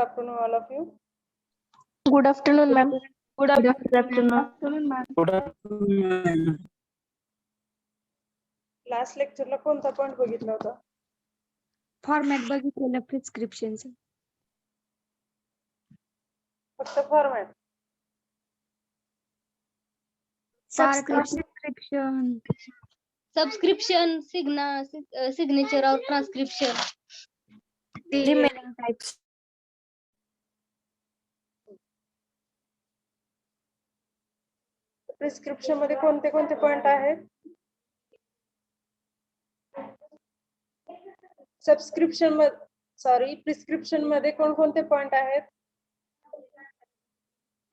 afternoon, all of you. Good afternoon, ma'am. Good afternoon, ma'am. Good afternoon. Last लेक्चरला कोणता point बघितला होता? Format बघितलेलं प्रिस्क्रिप्शनचं. फक्त format. Subscription, signature or transcription. Remaining types. Prescription मध्ये कोणते कोणते पॉइंट आहेत? प्रिस्क्रिप्शन मध्ये कोणकोणते पॉइंट आहेत?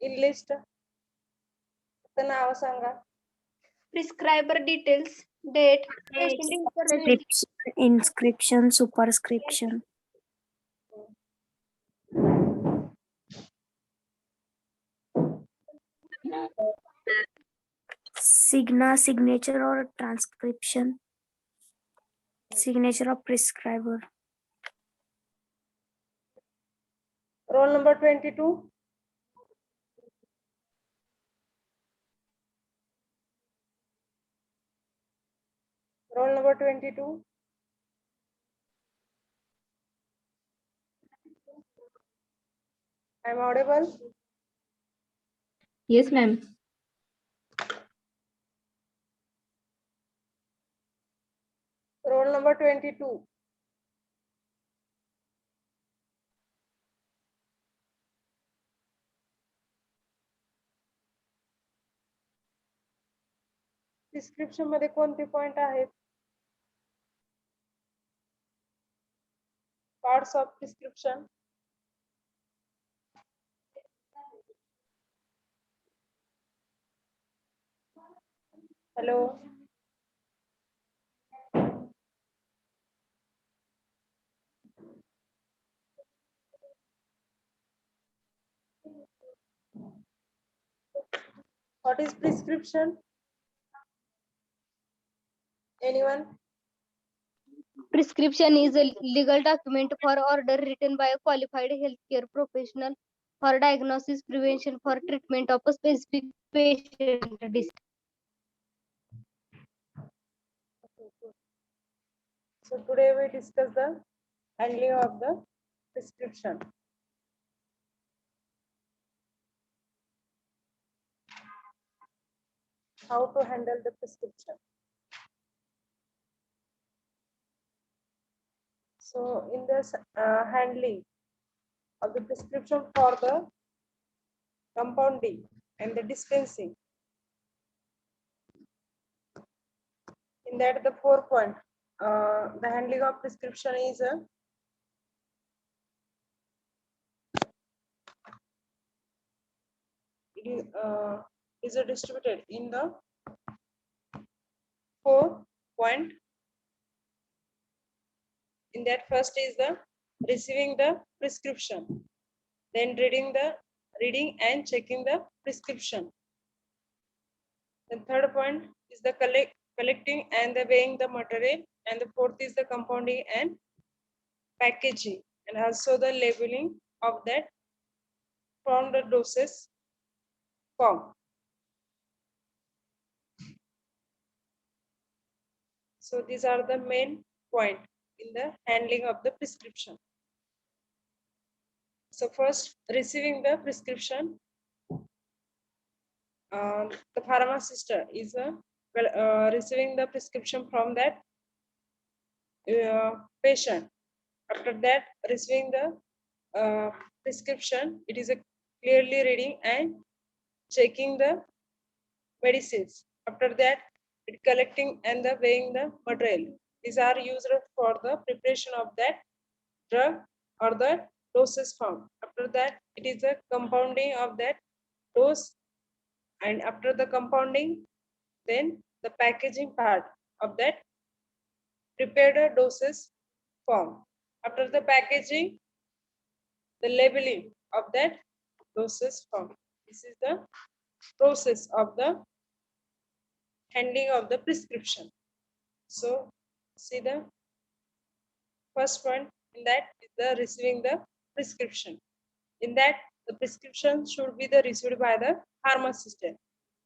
In list. फक्त नाव सांगा. Prescriber details, date, patient information. Inscription, superscription. Signature or transcription. Signature of prescriber. Roll number 22. Roll number 22. I'm audible? Yes, ma'am. Roll number 22. Prescription मध्ये कोणते पॉइंट आहेत? Parts of prescription. Hello. What is prescription? Anyone? Prescription is a legal document for order written by a qualified healthcare professional for diagnosis, prevention, for treatment of a specific patient disease. So today we discuss the handling of the prescription. How to handle the prescription. So in this handling of the prescription for the compounding and the dispensing, in that the 4 point, the handling of prescription is distributed in the 4 point. In that, first is the receiving the prescription, then reading and checking the prescription. The third point is the collecting and the weighing the material, and the fourth is the compounding and packaging, and also the labeling of that from the doses form. So these are the main point in the handling of the prescription. So first, receiving the prescription, the pharmacist is receiving the prescription from that patient. After that, receiving the prescription, it is a clearly reading and checking the medicines. After that, it collecting and the weighing the material. These are used for the preparation of that drug or the doses form. After that, it is the compounding of that dose, and after the compounding, then the packaging part of that prepared doses form. After the packaging, the labeling of that doses form. This is the process of the handling of the prescription. So see the first point in that is the receiving the prescription. In that, the prescription should be the received by the pharmacist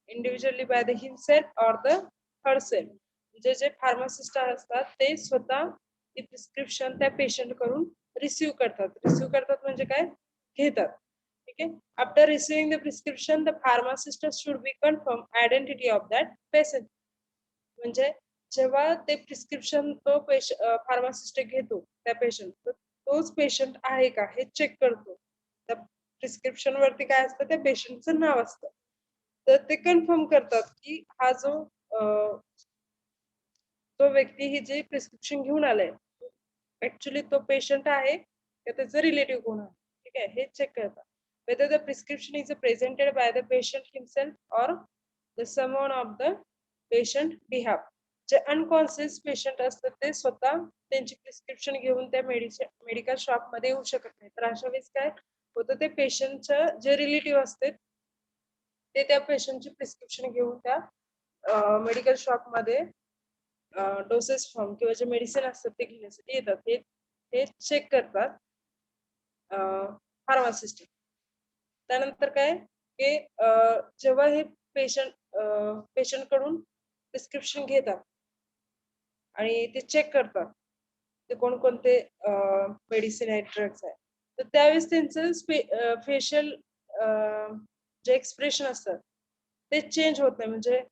individually by the himself or the herself. J pharmacist असतात ते स्वतः ती prescription त्या patient कडून receive करतात म्हणजे काय घेतात. ठीक आहे. After receiving the prescription the pharmacist should be confirm identity of that patient. म्हणजे जेव्हा ते प्रिस्क्रिप्शन तो फार्मासिस्ट घेतो त्या पेशंट, तोच पेशंट आहे का हे चेक करतो. त्या प्रिस्क्रिप्शन वरती काय असतं, त्या पेशंटचं नाव असतं. तर ते कन्फर्म करतात की हा जो तो व्यक्ती ही जी प्रिस्क्रिप्शन घेऊन आलाय ऍक्च्युली तो पेशंट आहे का त्याचा रिलेटिव्ह कोण आहे. ठीक आहे, हे चेक करतात. whether the prescription is presented by the patient himself or the someone of the patient behalf. J unconscious patient असतात ते स्वतः त्यांची प्रिस्क्रिप्शन घेऊन त्या मेडिकल शॉप मध्ये येऊ शकत नाही. तर अशा वेळेस काय होतं, ते पेशंटचं जे रिलेटिव्ह असते ते त्या पेशंटची प्रिस्क्रिप्शन घेऊन त्या मेडिकल शॉप मध्ये डोसेस फॉर्म किंवा जे मेडिसिन असतात ते घेण्यासाठी येतात. हे चेक करतात फार्मासिस्ट. त्यानंतर काय की जेव्हा हे पेशंट कडून प्रिस्क्रिप्शन घेतात आणि ते चेक करतात ते कोणकोणते मेडिसिन आहे, ड्रग्स आहे, तर त्यावेळेस त्यांचं फेशियल जे एक्सप्रेशन असतात ते चेंज होत नाही. म्हणजे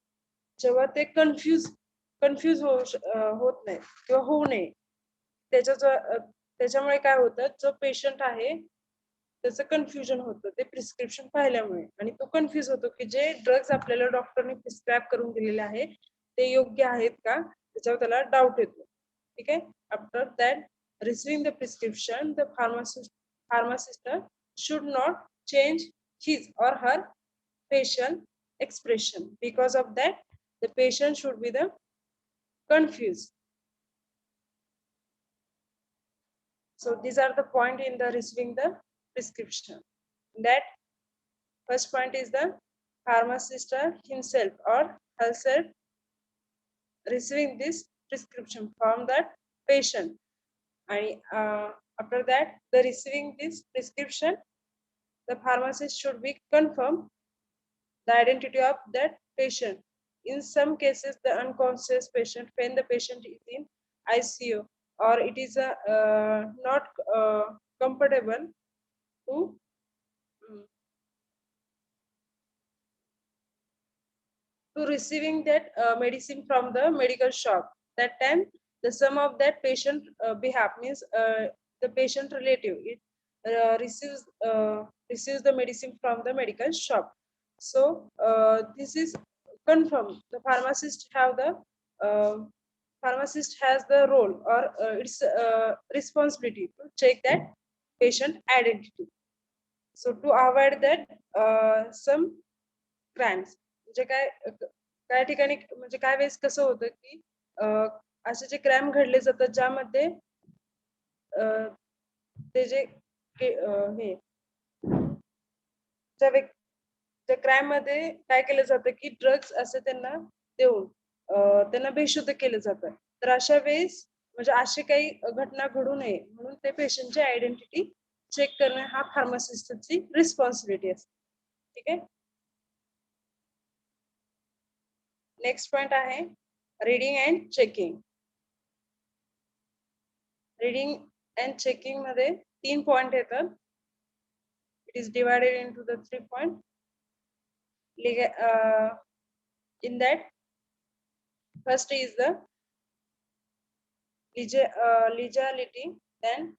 जेव्हा ते कन्फ्यूज होत नाही किंवा होऊ नये त्याच्यामुळे काय होतं, जो पेशंट आहे त्याचं कन्फ्युजन होतं ते प्रिस्क्रिप्शन पाहिल्यामुळे, आणि तो कन्फ्यूज होतो की जे ड्रग्स आपल्याला डॉक्टरने प्रिस्क्राईब करून दिलेले आहे ते योग्य आहेत का, त्याच्यावर त्याला डाऊट येतो. ठीक आहे. After that receiving the prescription the pharmacist should not change his or her facial expression. Because of that, the patient should be the confused. So these are the point in the receiving the prescription. That first point is the pharmacist himself or herself receiving this prescription from that patient. And after that, the receiving this prescription, the pharmacist should be confirm the identity of that patient. In some cases, the unconscious patient, when the patient is in ICU or it is not comfortable to receiving that medicine from the medical shop. That time, the sum of that patient behalf means the patient relative it receives the medicine from the medical shop. So this is confirmed. The pharmacist has the role or its responsibility to check that patient identity. So to avoid that some crimes, म्हणजे काय ठिकाणी म्हणजे काय वेळेस कसं होतं की असे जे क्राईम घडले जातात ज्यामध्ये ते जे हे त्या क्राईम मध्ये काय केलं जातं की ड्रग्स असे त्यांना देऊन त्यांना बेशुद्ध केलं जातं. तर अशा वेळेस म्हणजे अशी काही घटना घडू नये म्हणून ते पेशंटची आयडेंटिटी चेक करणं हा फार्मासिस्टची रिस्पॉन्सिबिलिटी असते. ठीक आहे. नेक्स्ट पॉइंट आहे reading and checking. Reading and checking मध्ये 3 पॉइंट येतात. It is divided into the 3 point. In that, first is the legality, then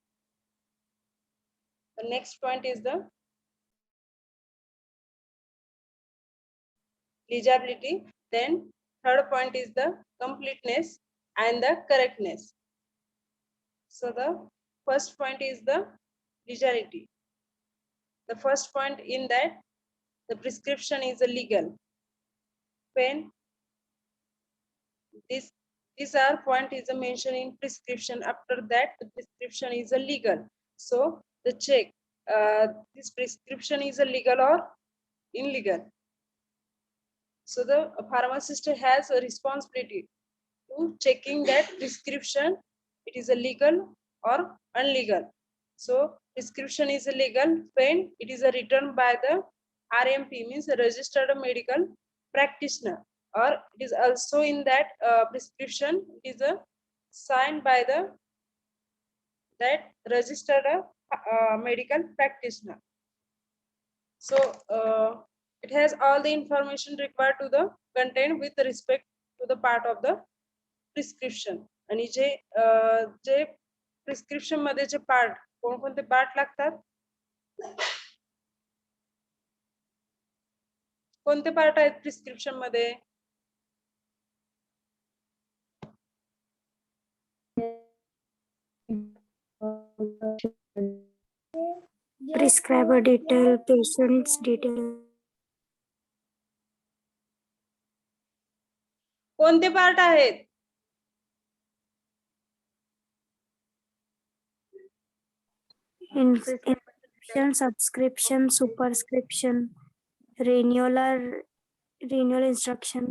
the next point is the legibility, then third point is the completeness and the correctness. So the first point is the legality. The first point in that the prescription is legal. When these are point is mentioned in prescription, after that the prescription is legal. So the check this prescription is legal or illegal. So the pharmacist has a responsibility to checking that prescription it is legal or illegal. So prescription is legal when it is written by the RMP, means registered medical practitioner, or it is also in that prescription it is signed by the that registered medical practitioner. So it has all the information required to the content with respect to the part of the prescription. आणि जे prescription मध्ये जे part, कोणकोणते part लागतात, कोणते part आहेत prescription मध्ये? Prescriber detail, patient's detail. कोणते part आहेत? Inscription, subscription, superscription, renewal instruction.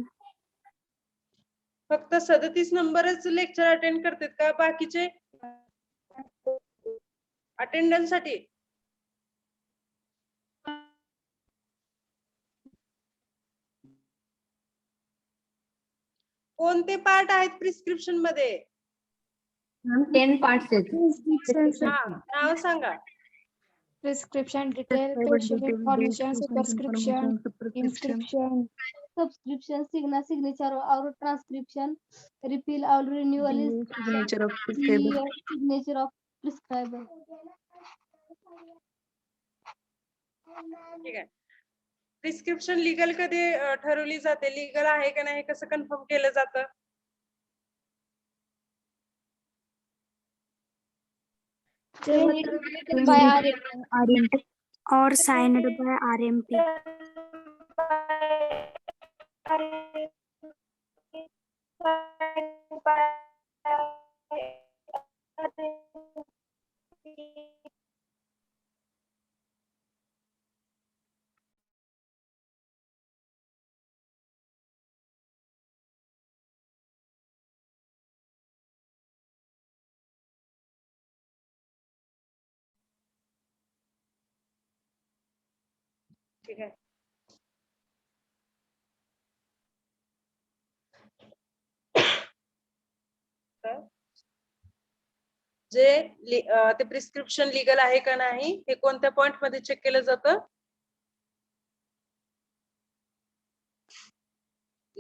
फक्त 37 नंबरच लेक्चर अटेंड करतात का? बाकीचे अटेंडन्स साठी कोणते पार्ट आहेत प्रिस्क्रिप्शन मध्ये? 10 parts आहेत. नाव सांगा. Prescription detail, patient information, superscription, inscription, subscription, signature or transcription, refill or renewal is Signature of prescriber. signature of prescriber. ठीक आहे. प्रिस्क्रिप्शन लीगल कधी ठरवली जाते? लीगल आहे का नाही कसं कन्फर्म केलं जातं? Written by RMP or signed by RMP. ठीक आहे. जे ते प्रिस्क्रिप्शन लीगल आहे का नाही हे कोणत्या पॉइंट मध्ये चेक केलं जातं?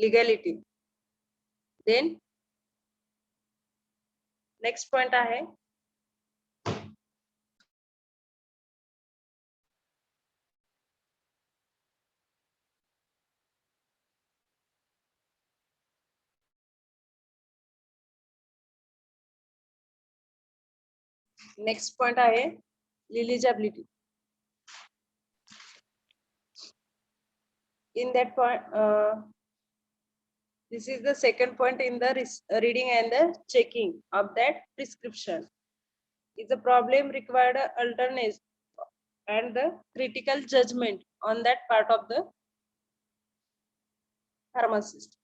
लीगॅलिटी. देन नेक्स्ट पॉइंट आहे नेक्स्ट पॉइंट आहे eligibility. In that point, this is the second point in the reading and the checking of that prescription. Is a problem required alternate and the critical judgment on that part of the pharmacist.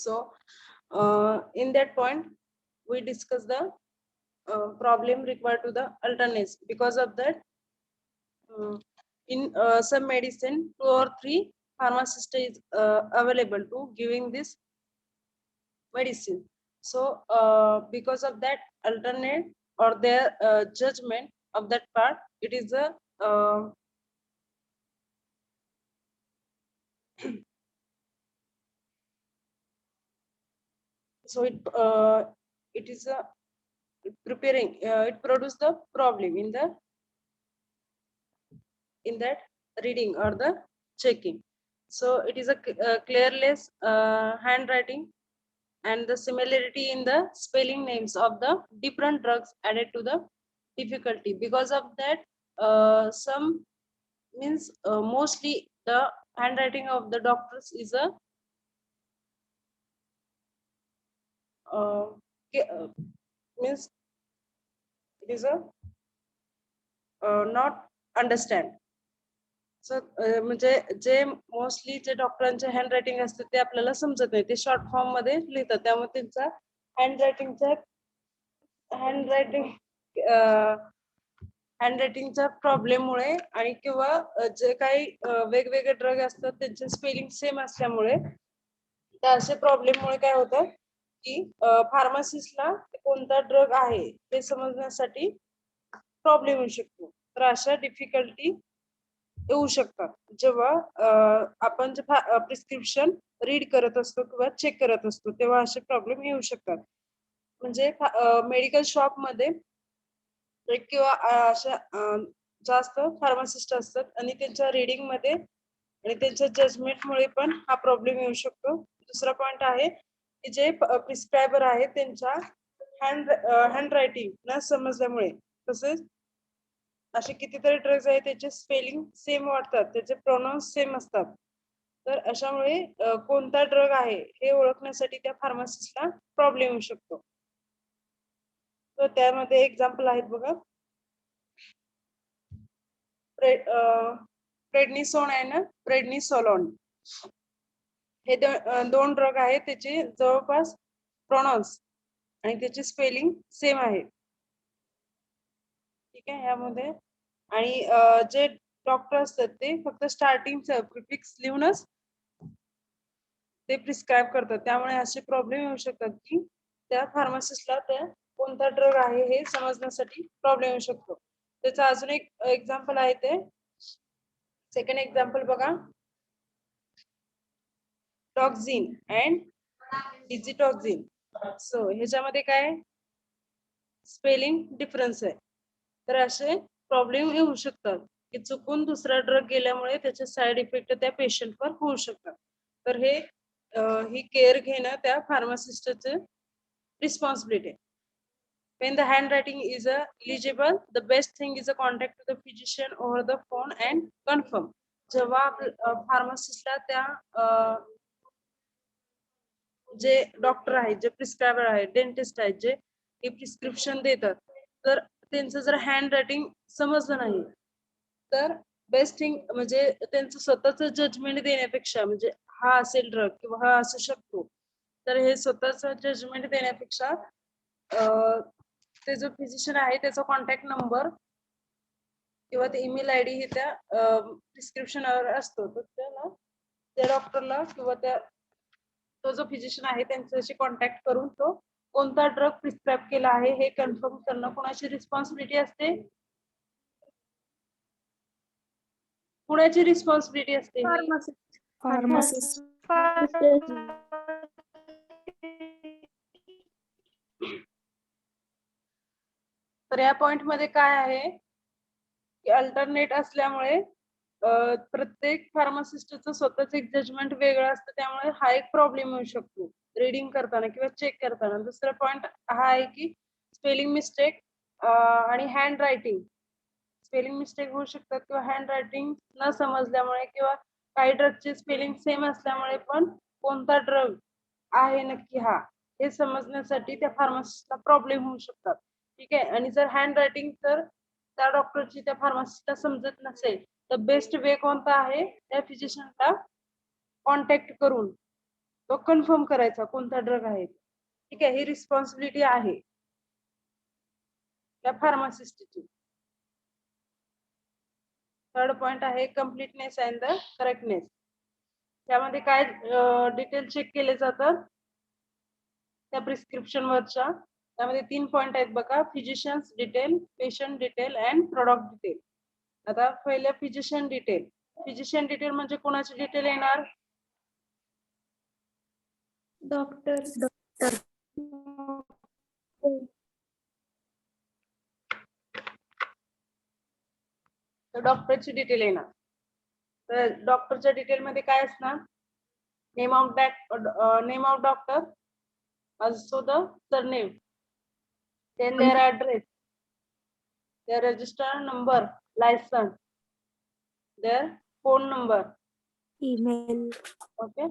So in that point we discuss the problem required to the alternates. Because of that in some medicine 2 or 3 pharmacist is available to giving this medicine. So because of that alternate or their judgment of that part, it is a so it is a preparing it produce the problem in that reading or the checking. So it is a clearless handwriting and the similarity in the spelling names of the different drugs added to the difficulty. Because of that some means mostly the handwriting of the doctors is a means it is a not understand. सो म्हणजे जे mostly जे डॉक्टरांचे hand writing असते ते आपल्याला समजत नाही, ते short form मध्ये लिहितात, त्यामुळे त्यांचा हँड प्रॉब्लेममुळे आणि किंवा जे काही वेगवेगळे ड्रग असतात त्यांचे स्पेलिंग सेम असल्यामुळे त्या असे प्रॉब्लेममुळे काय होतं की फार्मासिस्टला कोणता ड्रग आहे हे समजण्यासाठी प्रॉब्लेम येऊ शकतो. तर अशा डिफिकल्टी येऊ शकतात जेव्हा आपण जे प्रिस्क्रिप्शन रीड करत असतो किंवा चेक करत असतो तेव्हा असे प्रॉब्लेम येऊ शकतात. म्हणजे मेडिकल शॉप मध्ये एक किंवा अशा जास्त फार्मासिस्ट असतात आणि त्यांच्या रीडिंग मध्ये आणि त्यांच्या जजमेंटमुळे पण हा प्रॉब्लेम येऊ शकतो. दुसरा पॉइंट आहे की जे प्रिस्क्रायबर आहे त्यांच्या हँड रायटिंग न समजल्यामुळे, तसेच असे कितीतरी ड्रग्ज आहेत त्याचे स्पेलिंग सेम वाटतात, त्याचे प्रोनाउन्स सेम असतात. तर अशामुळे कोणता ड्रग आहे हे ओळखण्यासाठी त्या फार्मासिस्टला प्रॉब्लेम येऊ शकतो. तर त्यामध्ये एक्झाम्पल आहेत बघा, प्रेडनिसोन आणि प्रेडनिसोलॉन हे दोन ड्रग आहेत, त्याचे जवळपास प्रोनाउन्स आणि त्याची स्पेलिंग सेम आहे. ठीक आहे. यामध्ये आणि जे डॉक्टर असतात ते फक्त स्टार्टिंगचं प्रिफिक्स लिहूनच ते प्रिस्क्राईब करतात, त्यामुळे असे प्रॉब्लेम येऊ शकतात की त्या फार्मासिस्टला त्या कोणता ड्रग आहे हे समजण्यासाठी प्रॉब्लेम येऊ शकतो. त्याचं अजून एक एक्झाम्पल आहे, ते सेकंड एक्झाम्पल बघा, टॉक्झिन अँड डिजिटॉक्झिन. सो ह्याच्यामध्ये काय स्पेलिंग डिफरन्स आहे. तर असे प्रॉब्लेम येऊ शकतात की चुकून दुसरा ड्रग गेल्यामुळे त्याचे साईड इफेक्ट त्या पेशंटवर होऊ शकतात. तर हे ही केअर घेणं त्या फार्मासिस्टचे रिस्पॉन्सिबिलिटी आहे. When the handwriting is illegible, the best thing is a contact to the physician over the phone and confirm. जेव्हा फार्मासिस्टला त्या जे डॉक्टर आहेत, जे प्रिस्क्रायबर आहेत, डेंटिस्ट आहेत, जे हे प्रिस्क्रिप्शन देतात, तर त्यांचं जर हँड रायटिंग समजलं नाही तर बेस्ट थिंग म्हणजे त्यांचं स्वतःच जजमेंट देण्यापेक्षा, म्हणजे हा असेल ड्रग किंवा हा असू शकतो, तर हे स्वतःच जजमेंट देण्यापेक्षा ते जो फिजिशियन आहे त्याचा कॉन्टॅक्ट नंबर किंवा ते ईमेल आयडी हे त्या प्रिस्क्रिप्शनवर असतो, तर त्याला त्या डॉक्टरला किंवा त्या तो जो फिजिशियन आहे त्यांच्याशी कॉन्टॅक्ट करून तो कोणता ड्रग प्रिस्क्राईब केला आहे हे कन्फर्म करणं कोणाची रिस्पॉन्सिबिलिटी असते? कुणाची रिस्पॉन्सिबिलिटी असते? फार्मासिस्ट. तर या पॉइंट मध्ये काय आहे की अल्टरनेट असल्यामुळे प्रत्येक फार्मासिस्टचं स्वतःच एक जजमेंट वेगळं असतं, त्यामुळे हा एक प्रॉब्लेम येऊ शकतो रीडिंग करताना किंवा चेक करताना. दुसरा पॉइंट हा आहे की स्पेलिंग मिस्टेक आणि हँड रायटिंग, स्पेलिंग मिस्टेक होऊ शकतात किंवा हँड रायटिंग न समजल्यामुळे किंवा काही ड्रगचे स्पेलिंग सेम असल्यामुळे पण कोणता ड्रग आहे नक्की हा हे समजण्यासाठी त्या फार्मासिस्टला प्रॉब्लेम होऊ शकतात. ठीक आहे. आणि जर हँड रायटिंग तर त्या डॉक्टरची त्या फार्मासिस्टला समजत नसेल तर बेस्ट वे कोणता आहे, त्या फिजिशियनला कॉन्टॅक्ट करून तो कन्फर्म करायचा कोणता ड्रग आहे. ठीक आहे. ही रिस्पॉन्सिबिलिटी आहे त्या फार्मासिस्टची. थर्ड पॉइंट आहे कम्प्लीटनेस अँड द करेक्टनेस. त्यामध्ये काय डिटेल चेक केले जातात त्या प्रिस्क्रिप्शन वरच्या. त्यामध्ये 3 पॉइंट आहेत बघा, physicians detail, patient detail and product detail. आता पहिलं फिजिशियन डिटेल. फिजिशियन डिटेल म्हणजे कोणाची डिटेल येणार? डॉक्टर. तर डॉक्टरची डिटेल येणार. तर डॉक्टरच्या डिटेल मध्ये काय असणार? Name of doctor, also the surname, then their address, their register number, license, their phone number. Email. Okay.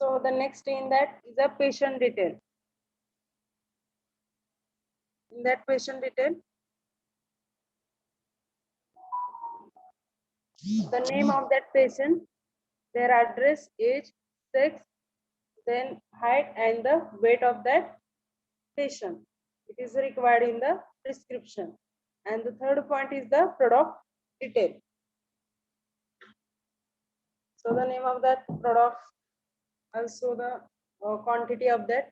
So the next in that is a patient detail. In that patient detail, the name of that patient, their address, age, sex, then height and the weight of that patient. It is required in the prescription. And the third point is the product detail. So the name of that product, also the quantity of that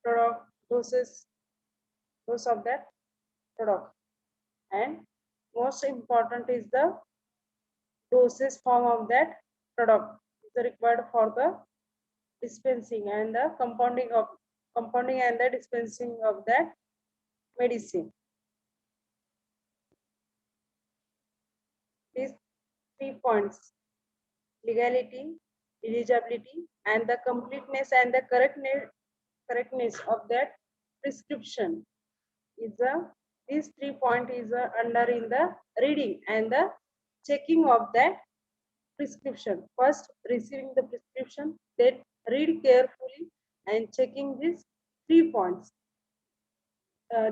product, dose of that product, and most important is the dosage form of that product is required for the dispensing and the compounding and the dispensing of that medicine. These 3 points: legality, eligibility, and the completeness and the correctness of that prescription is these 3 points is under in the reading and the checking of that prescription. First, receiving the prescription, then read carefully and checking these 3 points.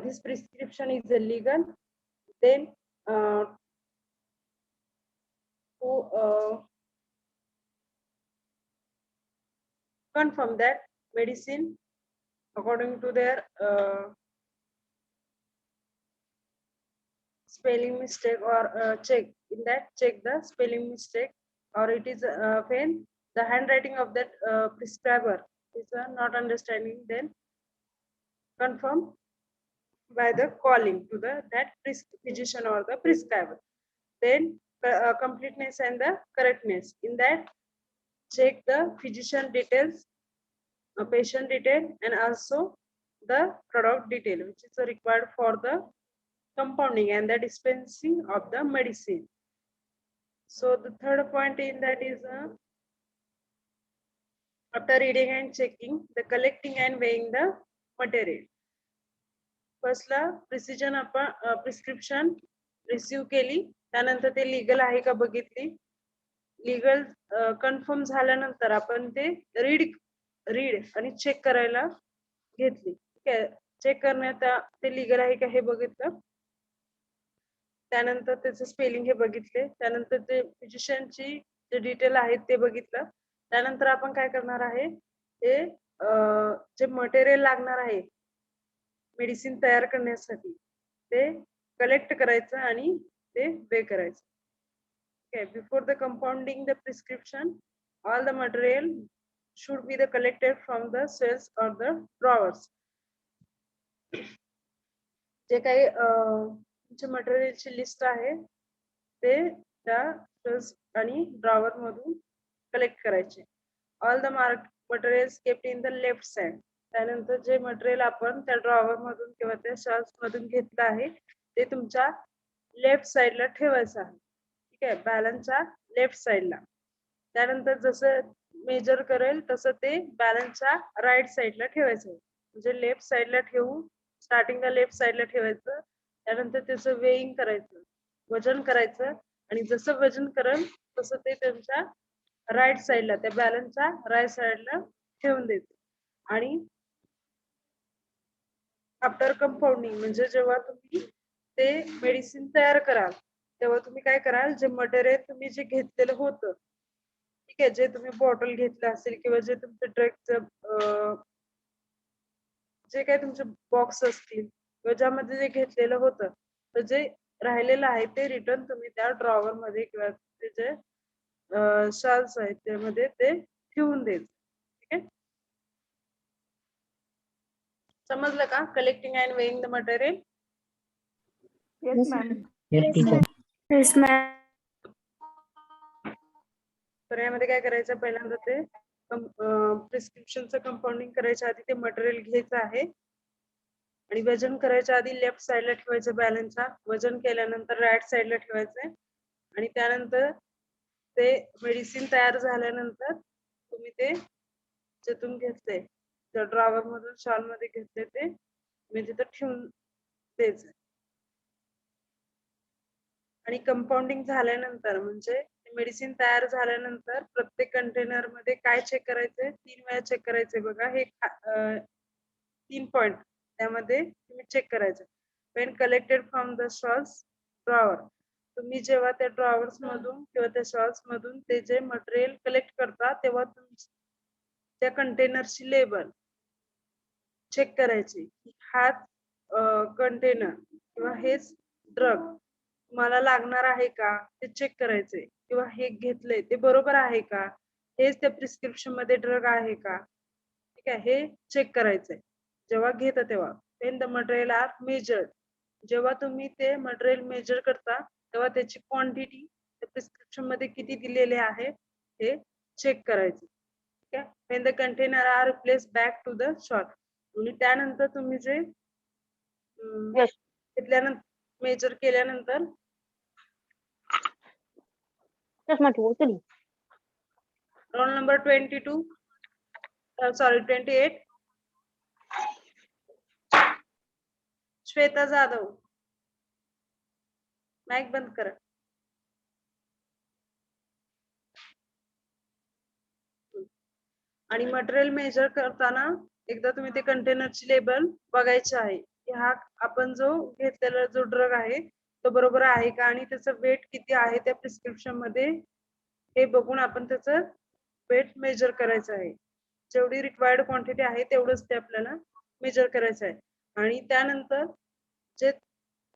This prescription is legal. Then to confirm that medicine according to their spelling mistake or check the spelling mistake, or it is when the handwriting of that prescriber is not understanding, then confirm by the calling to the that physician or the prescriber. Then completeness and the correctness, in that check the physician details, patient detail, and also the product detail, which is required for the compounding and the dispensing of the medicine. So the third point in that is after reading and checking, the collecting and weighing the material. फर्स्टला precision आपण prescription receive केली, त्यानंतर ते legal आहे का बघितली, legal confirm झाल्यानंतर आपण ते रीड आणि चेक करायला घेतली. ठीक आहे, चेक करण्यात ते लीगल आहे का हे बघितलं, त्यानंतर त्याचं स्पेलिंग हे बघितले, त्यानंतर ते फिजिशियनची जे डिटेल आहेत ते बघितलं, त्यानंतर आपण काय करणार आहे, ते जे मटेरियल लागणार आहे मेडिसिन तयार करण्यासाठी ते कलेक्ट करायचं आणि ते वे करायचं. Okay, before the compounding the prescription, all the material should be collected from the cells or the drawers. जे काही तुमच्या मटेरियलची लिस्ट आहे ते त्या सेल्स आणि ड्रॉवर मधून कलेक्ट करायचे. All the materials kept in the left side. त्यानंतर जे मटेरियल आपण त्या ड्रॉवर मधून किंवा त्या शेल्फ मधून घेतलं आहे ते तुमच्या लेफ्ट साइडला ठेवायचं आहे. ठीक आहे, बॅलन्सच्या लेफ्ट साइडला. त्यानंतर जसं मेजर करेल तसं ते बॅलन्सच्या राईट साइडला ठेवायचं. म्हणजे लेफ्ट साइडला ठेवून स्टार्टिंगला लेफ्ट साइडला ठेवायचं, त्यानंतर त्याचं वेइंग करायचं, वजन करायचं, आणि जसं वजन करेल तसं ते त्यांच्या राईट साइडला त्या बॅलन्सच्या राईट साइडला ठेवून द्यायचं. आणि आफ्टर कंपाऊंडिंग म्हणजे जेव्हा तुम्ही ते मेडिसिन तयार कराल तेव्हा तुम्ही काय कराल, जे मटेरियल तुम्ही जे घेतलेलं होतं, ठीक आहे, जे तुम्ही बॉटल घेतलं असेल किंवा जे तुमचं ड्रगचं जे काही तुमचे बॉक्स असतील किंवा ज्यामध्ये जे घेतलेलं होतं, तर जे राहिलेलं आहे ते रिटर्न तुम्ही त्या ड्रॉवर मध्ये किंवा ते जे शाल्स आहेत त्यामध्ये ते ठेवून द्यायचं. ठीक आहे, समजलं का? Collecting and weighing the material. Yes, ma'am. Yes, ma'am. तर यामध्ये काय करायचं, पहिल्यांदा ते प्रिस्क्रिप्शनचं कंपाऊंडिंग करायच्या आधी ते मटेरियल घ्यायचं आहे आणि वजन करायच्या आधी लेफ्ट साइडला ठेवायचं बॅलन्सचा, वजन केल्यानंतर राईट साइडला ठेवायचंय, आणि त्यानंतर ते मेडिसिन तयार झाल्यानंतर तुम्ही ते जिथून घेतले त्या ड्रॉवर मधून शॉल मध्ये घेतले ते मी तिथं ठेवून द्यायचं. आणि कंपाऊंडिंग झाल्यानंतर म्हणजे मेडिसिन तयार झाल्यानंतर प्रत्येक कंटेनर मध्ये काय चेक करायचंय? 3 वेळा चेक करायचंय बघा. हे 3 पॉइंट त्यामध्ये तुम्ही चेक करायचं. when collected from the shelves drawer, तुम्ही जेव्हा त्या ड्रॉवर्स मधून किंवा त्या शॉल्स मधून ते जे मटेरियल कलेक्ट करता तेव्हा त्या कंटेनरची लेबल चेक करायची. हाच कंटेनर किंवा हेच ड्रग मला लागणार आहे का ते चेक करायचंय, किंवा हे घेतलंय ते बरोबर आहे का, हेच त्या प्रिस्क्रिप्शन मध्ये ड्रग आहे का, ठीक आहे, हे चेक करायचंय जेव्हा घेता तेव्हा. when the material are measured, जेव्हा तुम्ही ते मटेरियल मेजर करता तेव्हा त्याची क्वांटिटी प्रिस्क्रिप्शन मध्ये किती दिलेले आहे हे चेक करायचं. ठीक आहे. when the container are placed back to the shop, आणि त्यानंतर तुम्ही जे घेतल्यानंतर मेजर केल्यानंतर roll number 22 sorry 28 Shweta Jadhav, mike बंद करा. आणि मटेरियल मेजर करताना एकदा तुम्ही ते कंटेनरची लेबल बघायचे आहे. हा आपण जो घेतलेला जो ड्रग आहे तो बरोबर आहे का, आणि त्याचं वेट किती आहे त्या प्रिस्क्रिप्शन मध्ये हे बघून आपण त्याचं वेट मेजर करायचं आहे. जेवढी रिक्वायर्ड क्वांटिटी आहे तेवढंच ते आपल्याला मेजर करायचं आहे. आणि त्यानंतर जे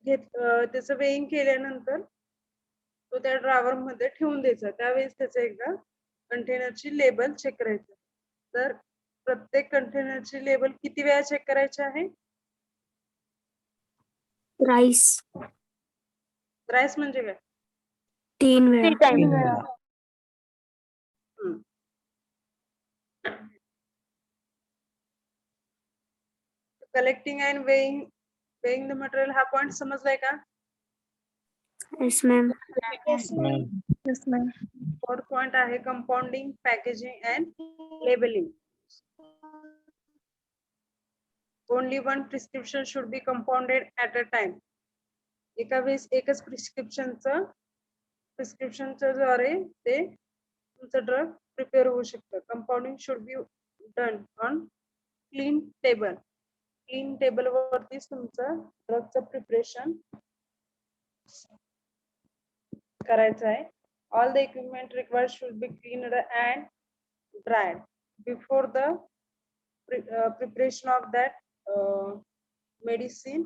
त्याचं वेइंग केल्यानंतर तो त्या ड्रावर मध्ये ठेवून द्यायचा. त्यावेळेस त्याचं एकदा कंटेनरची लेबल चेक करायचं. तर प्रत्येक कंटेनरची लेबल किती वेळा चेक करायची आहे? राईस राईस म्हणजे काय? 3 वेळा. Collecting and weighing the material हा पॉइंट समजलाय का? Yes ma'am. Yes, ma'am. Fourth point आहे compounding, packaging and labelling. Only one prescription should be compounded at a time. एका वेळेस एकच प्रिस्क्रिप्शनच्या द्वारे ते तुमचं ड्रग प्रिपेअर होऊ शकतं. Compounding should be done on clean table. Clean table वरतीच तुमचं ड्रगचं प्रिपरेशन करायचं आहे. All the equipment required should be cleaned and dried before the preparation of that medicine.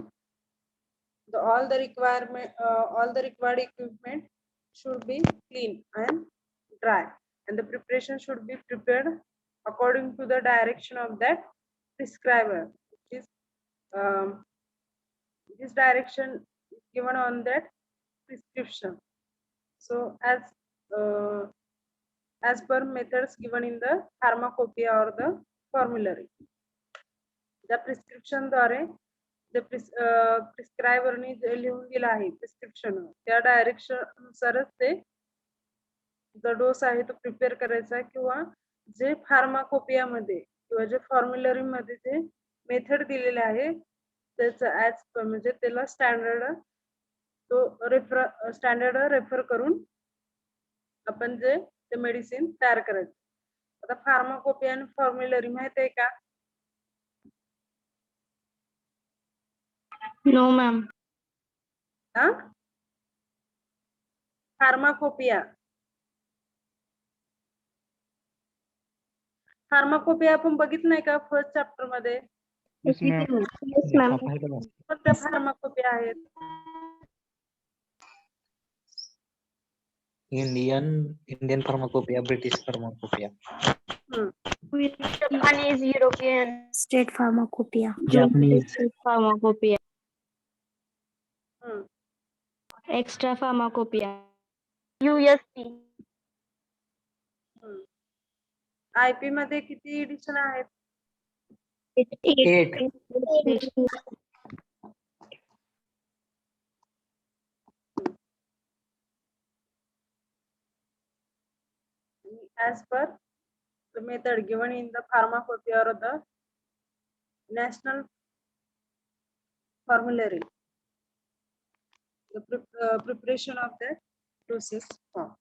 All the required equipment should be clean and dry, and the preparation should be prepared according to the direction of that prescriber, which is this direction is given on that prescription. So as per methods given in the pharmacopoeia or the formulary. त्या prescription द्वारे प्रिस्क्रायबरनी जे लिहून दिलं आहे prescription त्या direction नुसारच ते जो डोस आहे तो प्रिपेअर करायचा, किंवा जे फार्माकोपिया मध्ये किंवा जे फॉर्म्युलरी मध्ये जे मेथड दिलेले आहे त्याचं ऍज म्हणजे त्याला स्टँडर्ड रेफर करून आपण जे ते मेडिसिन तयार करायचं. आता फार्माकोपिया आणि फॉर्म्युलरी माहित आहे का? No ma'am. फार्माकोपिया आपण बघितलं नाही का फर्स्ट चॅप्टर मध्ये? Yes ma'am. कोणत्या फार्माकोपिया आहेत? Indian pharmacopoeia, British pharmacopoeia, Japanese, European, state pharmacopoeia. Japanese, pharmacopoeia, हम्म. extra pharmacopoeia, USP, आयपी मध्ये किती एडिशन आहेत? 8. As per the method given in the pharmacopoeia or the national formulary, the preparation of the doses form.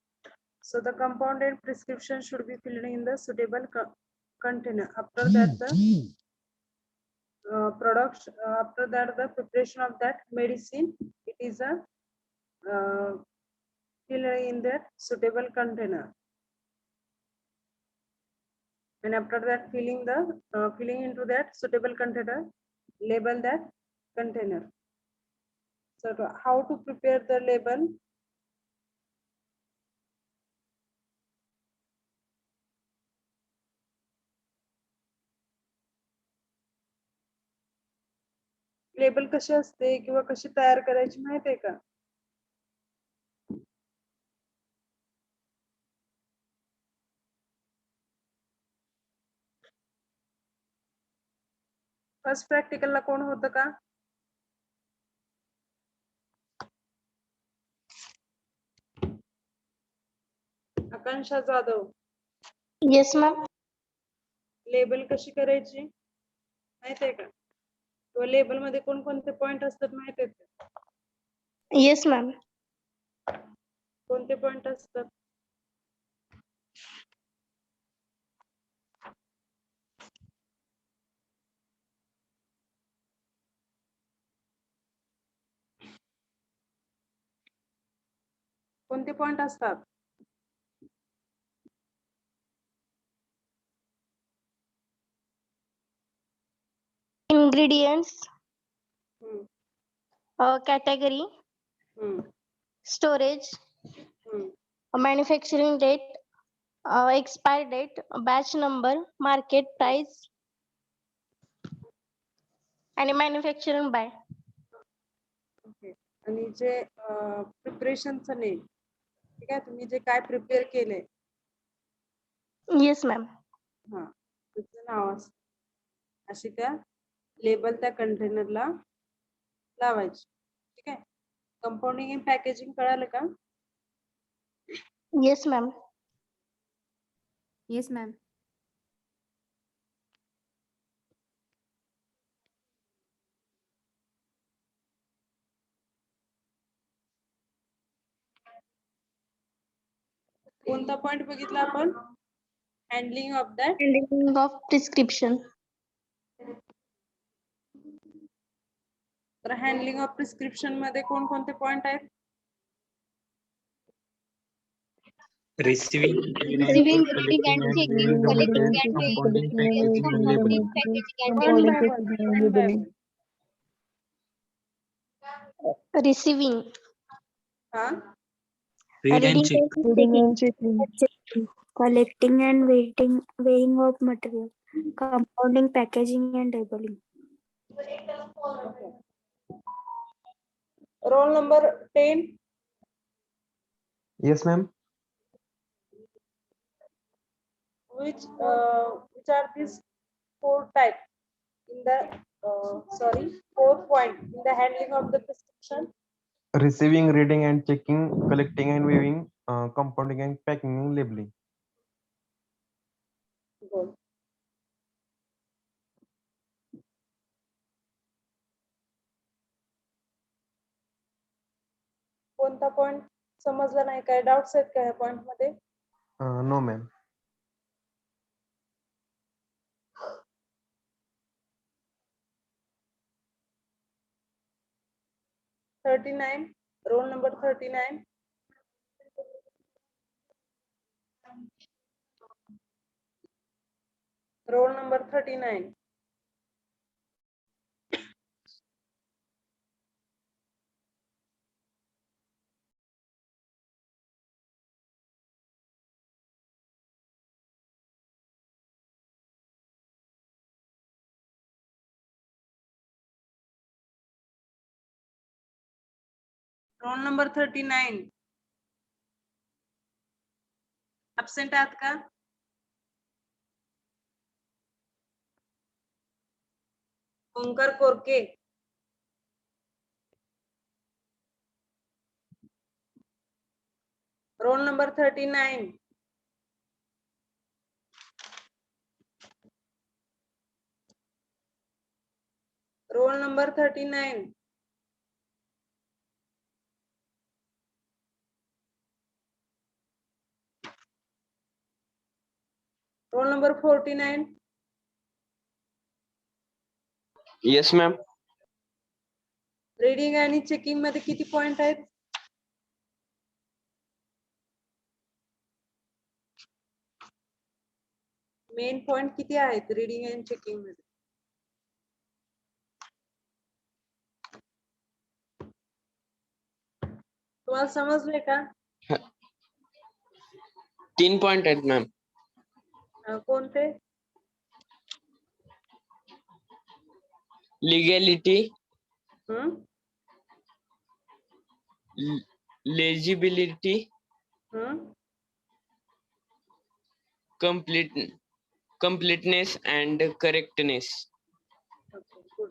So the compound and prescription should be filled in the suitable container. After that, the after that, the preparation of that medicine, it is a filled in that suitable container. And after that, filling into that suitable container, label that container. So how to prepare the label? Label कशी असते किंवा कशी तयार करायची माहिती आहे का? First प्रॅक्टिकलला कोण होतं का? आकांक्षा जाधव. Yes, ma'am. लेबल कशी करायची माहिती आहे का? किंवा लेबल मध्ये कोणकोणते पॉइंट असतात माहिती आहेत का? Yes, ma'am. कोणते पॉइंट असतात? कोणते पॉइंट असतात? Ingredients, हम्म, category, हम्म, storage, हम्म. manufacturing date, expire date, batch number, market price, आणि manufacturing by. ओके. आणि जे प्रिपरेशनचं नेम, ठीक आहे, तुम्ही जे काय प्रिपेअर केले, Yes, ma'am. हा, त्याचं नाव असतं. अशी त्या लेबल त्या कंटेनरला लावायची. ठीक आहे. कंपाऊंडिंग अँड पॅकेजिंग कळालं का? Yes, ma'am. Yes, ma'am. कोणता पॉइंट बघितला आपण? Handling of that. Handling of prescription. तर हँडलिंग ऑफ प्रिस्क्रिप्शन मध्ये कोणकोणते पॉइंट आहेत? Receiving, Receiving, reading and collecting and checking, viewing the collecting material, and weighing, compounding, packaging and compounding, labeling. packaging and One by labeling. one, one by one. Receiving, हा, Read and reading check. and checking, collecting and weighing of material, compounding, packaging and labeling. Roll number 10. Yes, ma'am. Which are these 4 types in the sorry 4 point in the handling of the prescription? Receiving, reading and checking, collecting and viewing, compounding and packing and labeling. Good. कोणता point समजला नाही? काय doubts आहेत का या point मध्ये? No, ma'am. Roll number 39. Roll number 39. Roll number 39. Absent आहात का? Omkar Korke. Roll number 39. Roll number 39. Roll number 49. Yes ma'am. Reading आणि चेकिंग मध्ये किती पॉइंट आहेत? मेन पॉइंट किती आहेत रीडिंग अँड चेकिंग मध्ये? तुम्हाला समजले का? 3 पॉइंट आहेत मॅम. कोणते? Legality, hmm legibility, hmm completeness and correctness. Okay, good.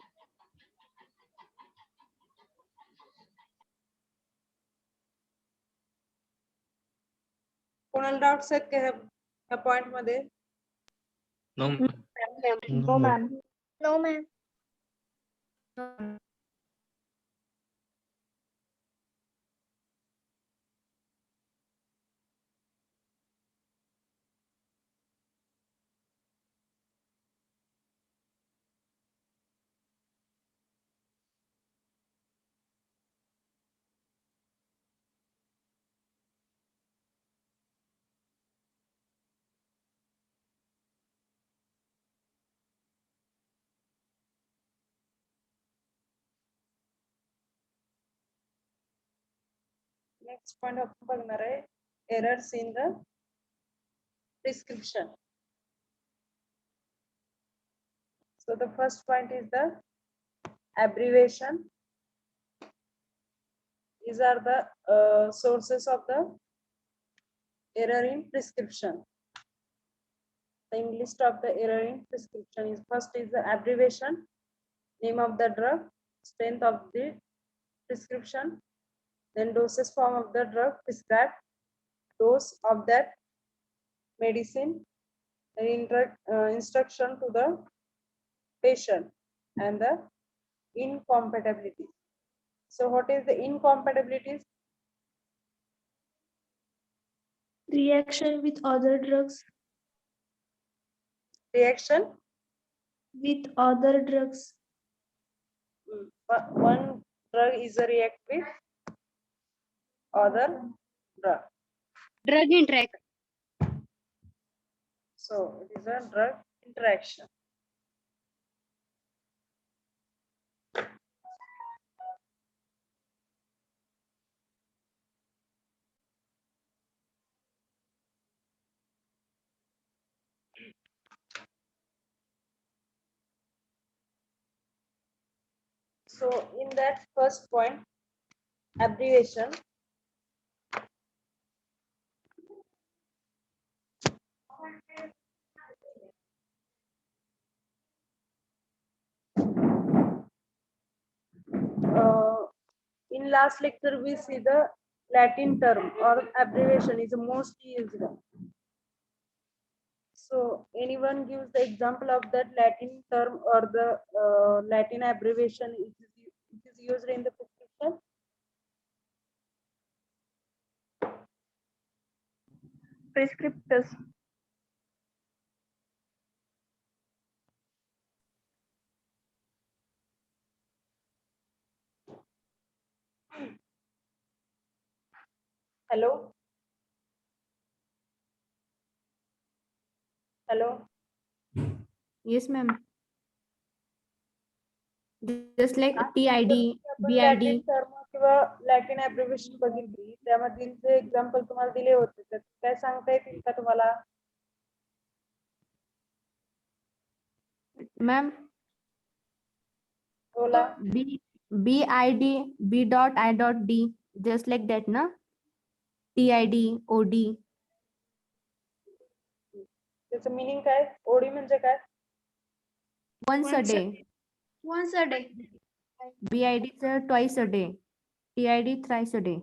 कोणाला डाउट्स आहेत का ह्या पॉइंट मध्ये? No, ma'am. No, ma'am. No ma'am. Next point आपण बघणार आहे errors in the prescription. So the first point is the abbreviation. These are the sources of the error in prescription. The English of the error in prescription is first is the abbreviation, name of the drug, strength of the prescription, then dosage form of the drug prescribed, dose of that medicine, instruction to the patient, and the incompatibility. So what is the incompatibilities? Reaction with other drugs. Reaction With other drugs. one drug is a react with other drug. Drug interact. So it is a drug interaction. So in that first point, abbreviation, in last lecture we see the Latin term or abbreviation is mostly used. So anyone gives the example of that Latin term or the Latin abbreviation it is used in the prescription? Prescriptus. Hello? Hello? Yes, ma'am. Just like TID, आपण Latin BID. Term किंवा Latin ऍब्रिव्हिएशन बघितली त्यामधील जे example तुम्हाला दिले होते तर काय सांगता येतील का तुम्हाला? Ma'am, बोला. BID, B.I.D. Just like that, na? TID, OD. त्याचं मिनिंग काय? ओडी म्हणजे काय? Once a day. Once a day. BID is twice a day. TID thrice a day.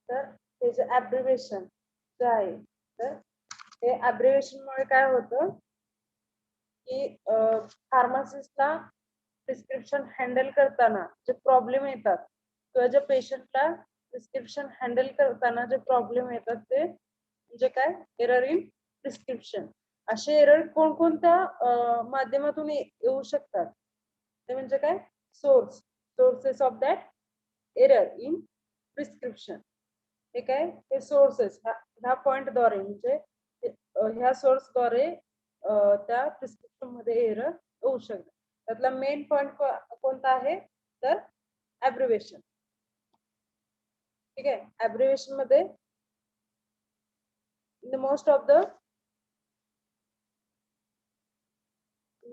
तर त्याचं ऍब्रिव्हिएशन जे आहे तर हे ऍब्रिव्हिएशन मुळे काय होतं की फार्मासिस्टला प्रिस्क्रिप्शन हँडल करताना जे प्रॉब्लेम येतात किंवा ज्या पेशंटला प्रिस्क्रिप्शन हँडल करताना जे प्रॉब्लेम येतात ते म्हणजे काय एरर इन प्रिस्क्रिप्शन. असे एरर कोणकोणत्या माध्यमातून येऊ शकतात ते म्हणजे काय sources of that error in prescription. हे काय हे सोर्सेस ह्या पॉइंटद्वारे म्हणजे ह्या सोर्सद्वारे त्या प्रिस्क्रिप्शन मध्ये एरर होऊ शकतात. त्यातला मेन पॉइंट कोणता आहे तर ऍब्रिव्हेशन. ठीक आहे. ऍब्रिव्हेशन मध्ये the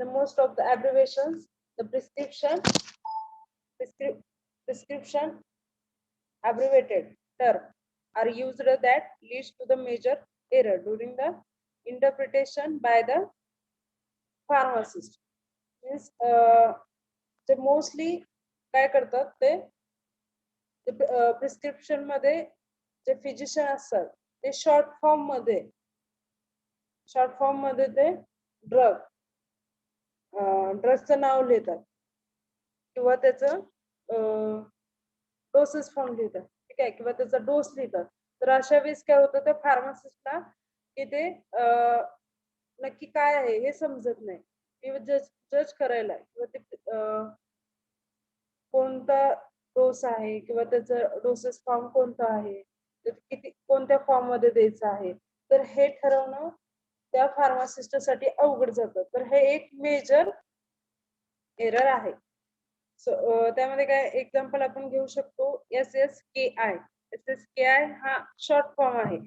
most of the abbreviations, the prescription abbreviated term are used that leads to the major error during the interpretation by the pharmacist. Means ते मोस्टली काय करतात ते प्रिस्क्रिप्शन मध्ये जे फिजिशियन असतात ते शॉर्ट फॉर्म मध्ये ते ड्रगचं नाव लिहितात किंवा त्याचं डोसेस फॉर्म लिहितात. ठीक आहे. किंवा त्याचा डोस लिहितात. तर अशा वेळेस काय होतं त्या फार्मासिस्टला की ते नक्की काय आहे हे समजत नाही किंवा जज करायला किंवा ते कोणता डोस आहे किंवा त्याचं डोसेस फॉर्म कोणता आहे, किती कोणत्या फॉर्म मध्ये द्यायचं आहे, तर हे ठरवणं त्या फार्मासिस्टसाठी अवघड जातं. तर हे एक मेजर एरर आहे. त्यामध्ये काय एक्झाम्पल आपण घेऊ शकतो SSKI. SSKI हा शॉर्ट फॉर्म आहे.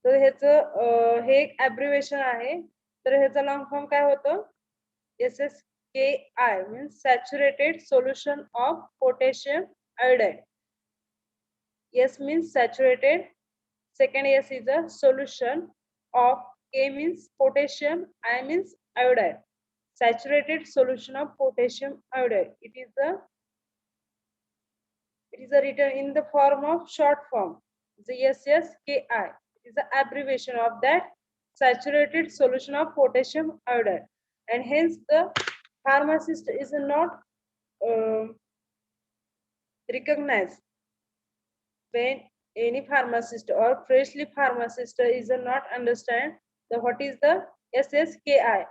तर ह्याचं हे एक ॲब्रिव्हिएशन आहे. तर ह्याचा लॉंग फॉर्म काय होतं SSKI means saturated solution of potassium iodide. S means saturated, second S is a solution of, K means potassium, I means iodide. Saturated solution of potassium iodide. It is a written in the form of short form, the SSKI. It is the abbreviation of that saturated solution of potassium iodide, and hence the pharmacist is not recognized when any pharmacist or freshly pharmacist is not understand what is the SSKI.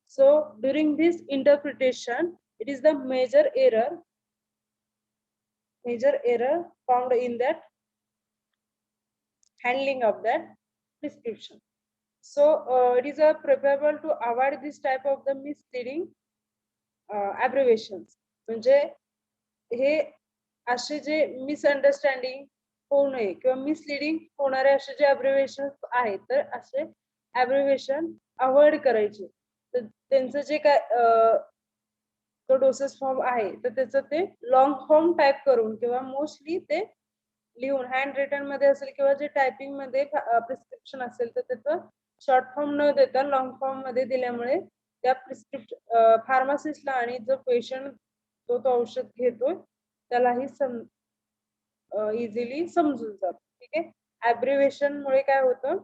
So during this interpretation, it is the major error found in that handling of that prescription. So it is preferable to avoid this type of the misleading abbreviations. म्हणजे हे असे जे misunderstanding होऊ नये किंवा misleading होणारे असे जे अब्रिव्हिएशन आहेत तर असे अब्रिव्हिएशन अवॉइड करायचे. तर त्यांचं जे काय तो डोसेस फॉर्म आहे तर त्याचं ते लॉंग फॉर्म टाईप करून किंवा मोस्टली ते लिहून हँड रिटन मध्ये असेल किंवा जे टायपिंग मध्ये प्रिस्क्रिप्शन असेल तर त्याचं शॉर्ट फॉर्म न देता लॉंग फॉर्म मध्ये दिल्यामुळे त्या फार्मासिस्टला आणि जो पेशंट तो औषध घेतोय त्यालाही इझिली समजून जातो. ठीक आहे. ॲब्रिव्हिएशन मुळे काय होतं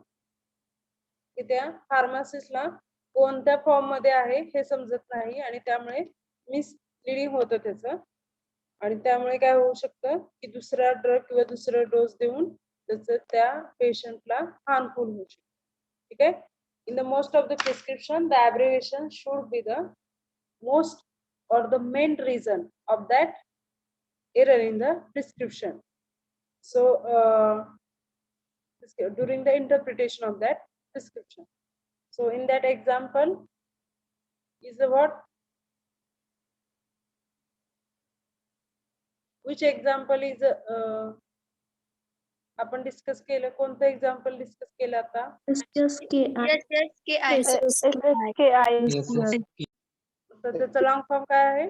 की त्या फार्मासिस्टला कोणत्या फॉर्म मध्ये आहे हे समजत नाही आणि त्यामुळे मिसलिडिंग होतं त्याचं आणि त्यामुळे काय होऊ शकतं की दुसरा ड्रग किंवा दुसरा डोस देऊन त्याचं त्या पेशंटला हार्मफुल होऊ शकतं. ठीक आहे. In the most of the prescription, the abbreviation should be the most or the main reason of that error in the prescription. So during the interpretation of that prescription. So in that example is the what? Which example is आपण discuss केलं कोणतं example discuss केलं आता? SSKI. SSKI. तर त्याचा long form काय आहे?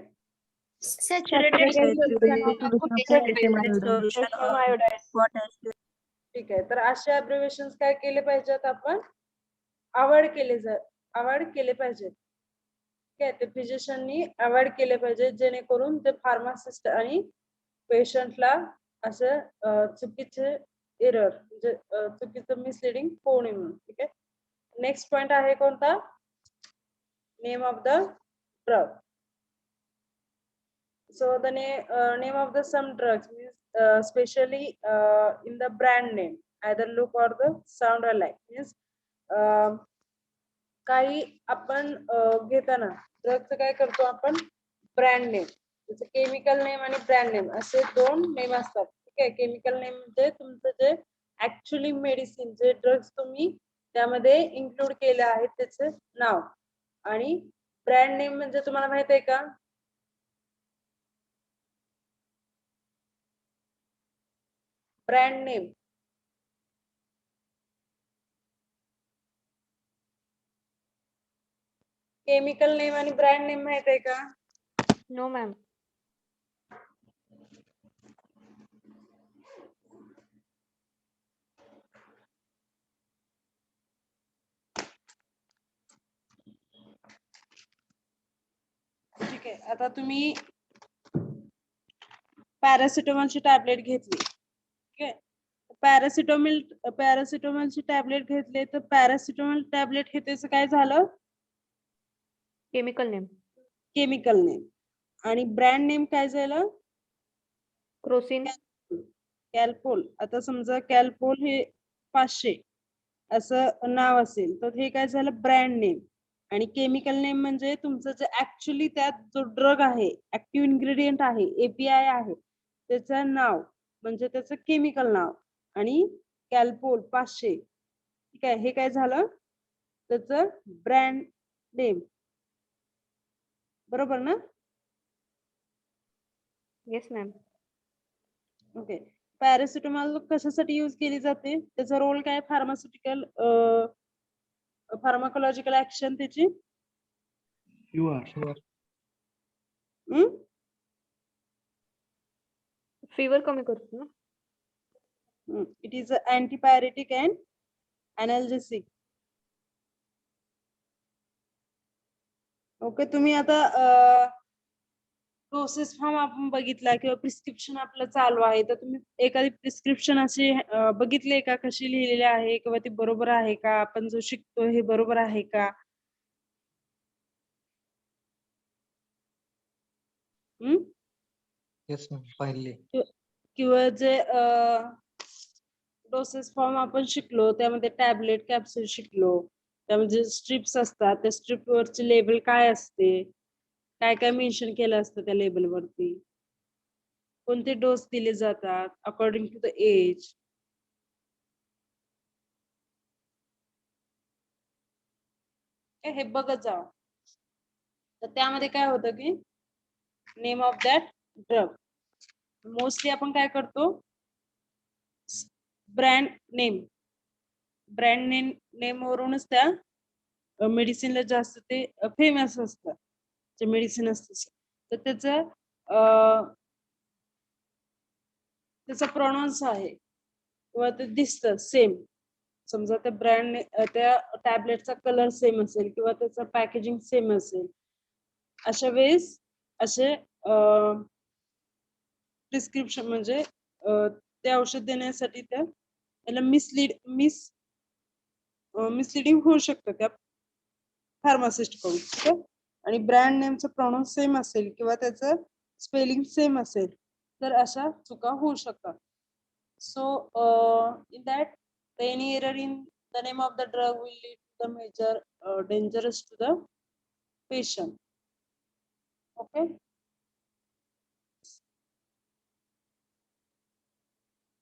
ठीक आहे. तर असे अब्रिव्हिएशन काय केले पाहिजेत आपण अवॉइड केले पाहिजेत. ठीक आहे. ते फिजिशियननी अवॉइड केले पाहिजे जेणेकरून ते फार्मासिस्ट आणि पेशंटला असं चुकीचे एरर म्हणजे चुकीचं मिसलिडिंग होऊ नये म्हणून. ठीक आहे. नेक्स्ट पॉइंट आहे कोणता? name of the drug. So the name of the some drugs means especially in the brand name, either look or the sound alike. Means काही आपण घेताना ड्रगचं काय करतो आपण ब्रँड नेम, जसं केमिकल नेम आणि ब्रँड नेम असे दोन नेम असतात. ठीक आहे. केमिकल नेम म्हणजे तुमचं जे ऍक्च्युअली मेडिसिन जे ड्रग्स तुम्ही त्यामध्ये इन्क्लूड केले आहेत त्याचं नाव, आणि ब्रँड नेम म्हणजे तुम्हाला माहित आहे का, ब्रँड नेम केमिकल नेम आणि ब्रँड नेम माहित आहे का? No ma'am. ठीक आहे. आता तुम्ही पॅरासिटामॉलची टॅबलेट घेतली. ठीक आहे. पॅरासिटामॉलची टॅबलेट घेतले तर पॅरासिटामॉल टॅबलेट हे त्याचं काय झालं, केमिकल नेम. Chemical name. आणि ब्रँड नेम काय झालं, क्रोसिन. कॅल्पोल. आता समजा कॅल्पोल हे 500 असं नाव असेल तर हे काय झालं ब्रँड नेम. आणि केमिकल नेम म्हणजे तुमचं जे ऍक्च्युअली त्यात जो ड्रग आहे, ऍक्टिव्ह इन्ग्रेडियंट आहे, एपीआय आहे, त्याचं नाव म्हणजे त्याचं केमिकल नाव. आणि कॅल्पोल 500, ठीक आहे, हे काय झालं त्याचं ब्रँड नेम. बरोबर ना? Yes ma'am. ओके. पॅरासिटामॉल कशासाठी यूज केली जाते, त्याचा रोल काय, फार्माकोलॉजिकल ऍक्शन त्याची फीवर कमी करतो ना. It is antipyretic and analgesic. Okay. तुम्ही आता प्रोसेस फॉर्म आपण बघितला किंवा प्रिस्क्रिप्शन आपलं चालू आहे, तर तुम्ही एखादी प्रिस्क्रिप्शन अशी बघितली का, कशी लिहिलेली आहे किंवा ती बरोबर आहे का, आपण जो शिकतो हे बरोबर आहे का? येस मॅम, पाहिले. किंवा जे डोसेस फॉर्म आपण शिकलो त्यामध्ये टॅबलेट कॅप्सूल शिकलो, त्यामध्ये स्ट्रिप्स असतात, त्या स्ट्रिप वरचे लेबल काय असते, काय काय मेन्शन केलं असतं त्या लेबल वरती, कोणते डोस दिले जातात अकॉर्डिंग टू द एज. हे बघत जावा. तर त्यामध्ये काय होतं की name of that drug, mostly आपण काय करतो ब्रँड नेम वरूनच त्या मेडिसिनला जास्त ते फेमस असतं जे मेडिसिन असतं, तर त्याचा प्रोनाउन्स आहे किंवा ते दिसतं सेम. समजा त्या ब्रँड त्या टॅबलेटचा कलर सेम असेल किंवा त्याचं पॅकेजिंग सेम असेल, अशा वेळेस असे प्रिस्क्रिप्शन म्हणजे ते औषध देण्यासाठी त्याला मिसलिडिंग होऊ शकतं त्या फार्मासिस्ट कडून. ठीक आहे. आणि ब्रँड नेमचं प्रोनाउन्स सेम असेल किंवा त्याचं स्पेलिंग सेम असेल तर अशा चुका होऊ शकतात. So in that any error in the name of the drug will lead to the major dangerous to the patient. Okay.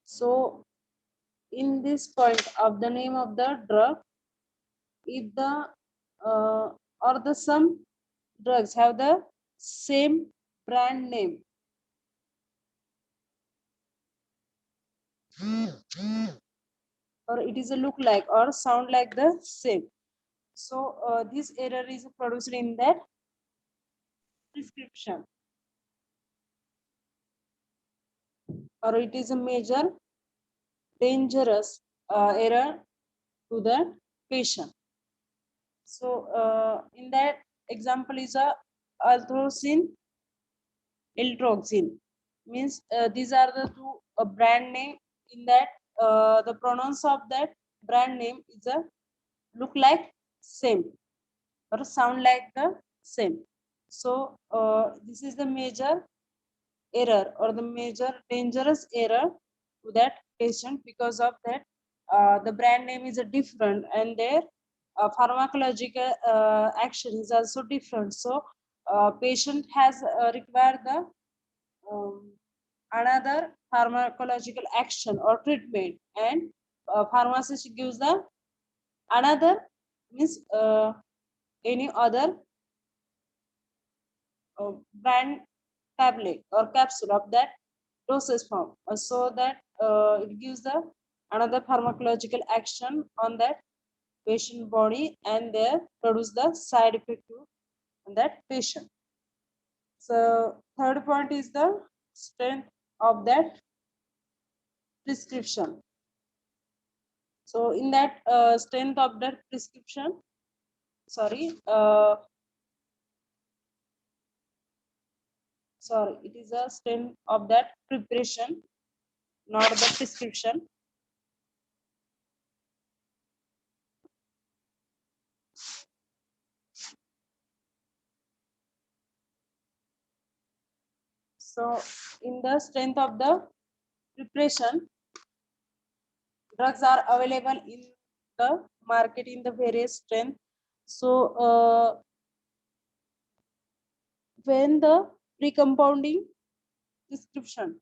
So in this point of the name of the drug, if the or the some drugs have the same brand name, or it is a look like or sound like the same, so this error is produced in that prescription, or it is a major dangerous error to the patient. So in that example is a althrocin, eltroxin, means these are the two brand name. In that the pronounce of that brand name is a look like same, or sound like the same. So this is the major error or the major dangerous error to that patient. Because of that the brand name is different and their pharmacological action is also different. So patient has required the another pharmacological action or treatment, and pharmacist gives the another, means any other brand tablet or capsule of that dosage form, so that it gives the another pharmacological action on that patient body and there produce the side effect to that patient. So third point is the strength of that prescription. So in that strength of that prescription, sorry, it is a strength of that preparation, not the prescription. So in the strength of the preparation, drugs are available in the market in the various strength. So when the pre-compounding prescription,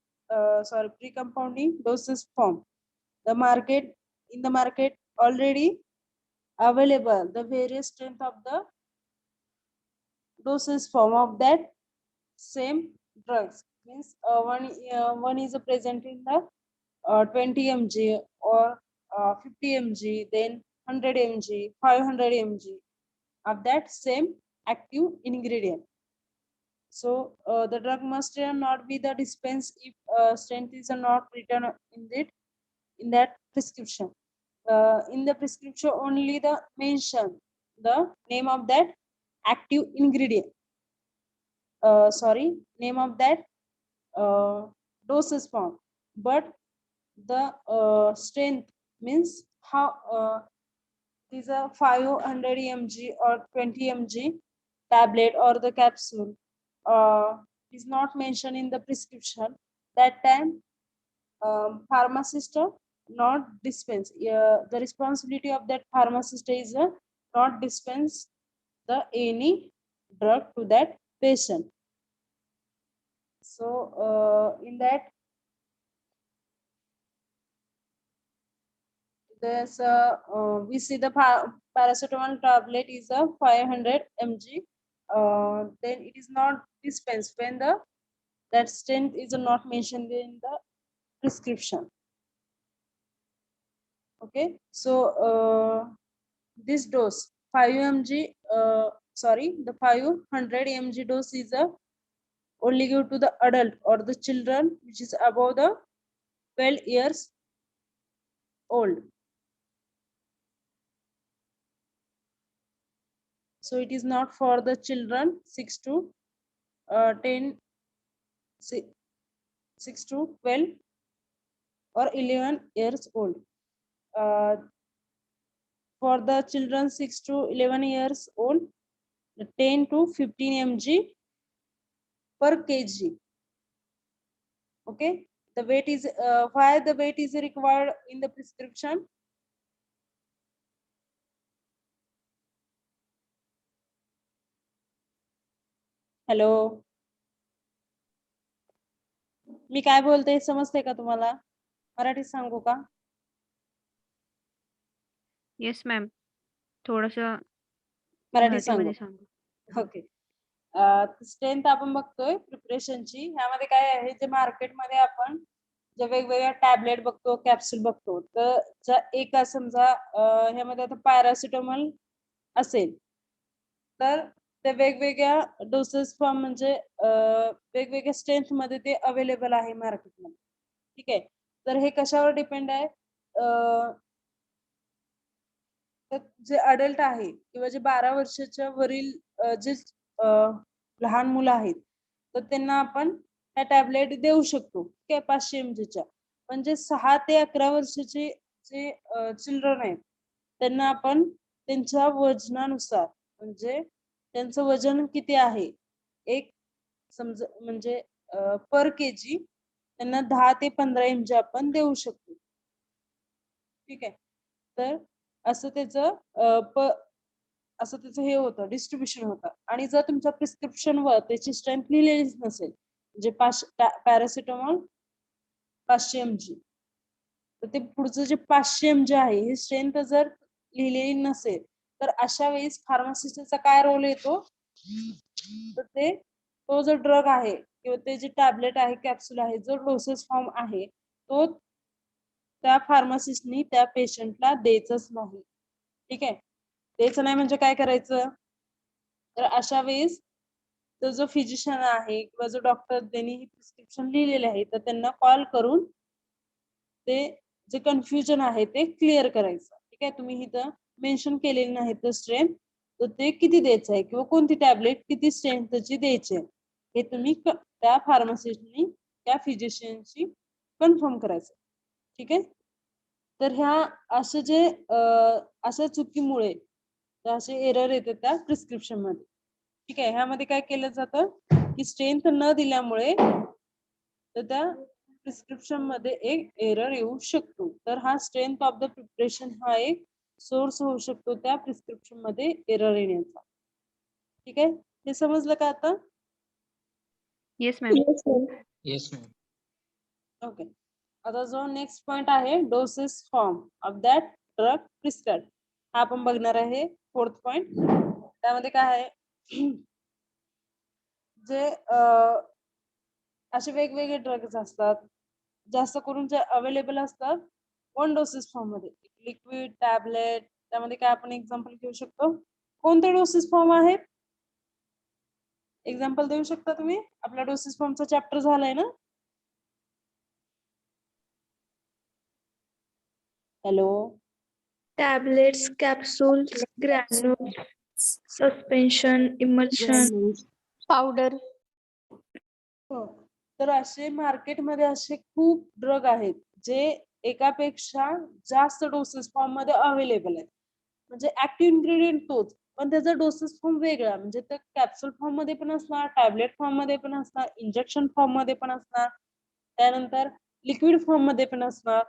pre-compounding doses form, the market in the market already available the various strength of the doses form of that same drugs, means one is present in the 20 mg or 50 mg, then 100 mg, 500 mg of that same active ingredient. So the drug must not be the dispense if strength is not written in it in that prescription. In the prescription only the mention the name of that active ingredient, name of that doses form, but the strength, means how is a 500 mg or 20 mg tablet or the capsule is not mentioned in the prescription. That time pharmacist not dispense, the responsibility of that pharmacist is not dispense the any drug to that patient. So in that there's we see the paracetamol tablet is a 500 mg, then it is not dispensed when the that strength is not mentioned in the prescription. Okay, so this dose 5 mg, the 500 mg dose is a only give to the adult or the children which is above the 12 years old. So it is not for the children 6 to 10, 6 to 12 or 11 years old. For the children 6 to 11 years old, 10 to 15 mg per kg. Okay, the weight is why the weight is required in the prescription. Hello, मी काय बोलते समजते का तुम्हाला? मराठीत सांगू का? Yes ma'am, थोडस मराठी सांगू. मराठीमध्ये सांगू. ओके, स्ट्रेंथ आपण बघतोय प्रिपरेशनची. ह्यामध्ये काय आहे, जे मार्केटमध्ये आपण जे वेगवेगळ्या टॅबलेट बघतो, कॅप्सूल बघतो, तर एका समजा ह्यामध्ये आता पॅरासिटामॉल असेल तर ते वेगवेगळ्या डोसेस फॉर्म म्हणजे वेगवेगळ्या स्ट्रेंथ मध्ये ते अवेलेबल आहे मार्केटमध्ये. ठीक आहे, तर हे कशावर डिपेंड आहे, तर जे अडल्ट आहे किंवा जे 12 वर्षाच्या वरील जे लहान मुलं आहेत तर त्यांना आपण ह्या टॅबलेट देऊ शकतो. ठीक आहे, 500 mg च्या. पण जे 6 ते 11 वर्षाचे जे चिल्ड्रन आहेत त्यांना आपण त्यांच्या वजनानुसार म्हणजे त्यांचं वजन किती आहे, एक समजा म्हणजे पर केजी त्यांना 10 ते 15 mg आपण देऊ शकतो. ठीक आहे. तर असं त्याचं असं त्याचं हे होतं, डिस्ट्रीब्युशन होतं. आणि जर तुमच्या प्रिस्क्रिप्शनवर त्याची स्ट्रेंथ लिहिलेलीच नसेल, म्हणजे पॅरासिटामॉल 500 mg, तर ते पुढचं जे 500 mg आहे ही स्ट्रेंथ जर लिहिलेली नसेल, तर अशा वेळेस फार्मासिस्टचा काय रोल येतो, तर तो जो ड्रग आहे किंवा ते जे टॅबलेट आहे, कॅप्सूल आहे, जो डोसेस फॉर्म आहे, तो त्या फार्मासिस्टनी त्या पेशंटला द्यायचंच नाही. ठीक आहे. द्यायचं नाही म्हणजे काय करायचं, तर अशा वेळेस तो जो फिजिशियन आहे किंवा जो डॉक्टर त्यांनी ही प्रिस्क्रिप्शन लिहिलेले आहे, तर त्यांना कॉल करून ते जे कन्फ्युजन आहे ते क्लिअर करायचं. ठीक आहे. तुम्ही इथं मेन्शन केलेले नाही तर स्ट्रेंथ, तर ते किती द्यायचं आहे किंवा कोणती टॅबलेट किती स्ट्रेंथची द्यायची आहे हे तुम्ही त्या फार्मासिस्टनी त्या फिजिशियनशी कन्फर्म करायचं. ठीक आहे. तर ह्या असे जे अशा चुकीमुळे असे एरर येतात त्या प्रिस्क्रिप्शन मध्ये. ठीक आहे. ह्यामध्ये काय केलं जातं की स्ट्रेंथ न दिल्यामुळे तर त्या प्रिस्क्रिप्शन मध्ये एक एरर येऊ शकतो. तर हा स्ट्रेंथ ऑफ द प्रिपरेशन हा एक सोर्स होऊ शकतो त्या प्रिस्क्रिप्शन मध्ये एरर येण्याचा. ठीक आहे. हे समजलं का आता? Yes, ma'am. Yes, ma'am. Okay. आता जो नेक्स्ट पॉइंट आहे, doses form of that drug prescribe, हा आपण बघणार आहे 4th पॉइंट. त्यामध्ये काय आहे, जे असे वेगवेगळे ड्रग्स असतात, जास्त करून जे अवेलेबल असतात 1 डोसेस फॉर्म मध्ये, लिक्विड, टॅबलेट. त्यामध्ये काय आपण एक्झाम्पल घेऊ शकतो, कोणते डोसेस फॉर्म आहेत, एक्झाम्पल देऊ शकता तुम्ही? आपला डोसेस फॉर्मचा चॅप्टर झालाय ना? Hello. Tablets, capsules, granules, suspension, emulsion. powder, हो. तर असे मार्केटमध्ये असे खूप ड्रग आहेत जे एकापेक्षा जास्त डोसेस फॉर्म मध्ये अवेलेबल आहेत. म्हणजे ऍक्टिव्ह इन्ग्रेडियंट तोच, पण त्याचा डोसेस फॉर्म वेगळा. म्हणजे ते कॅप्सूल फॉर्म मध्ये पण असणार, टॅबलेट फॉर्म मध्ये पण असणार, इंजेक्शन फॉर्म मध्ये पण असणार, त्यानंतर लिक्विड फॉर्म मध्ये पण असणार,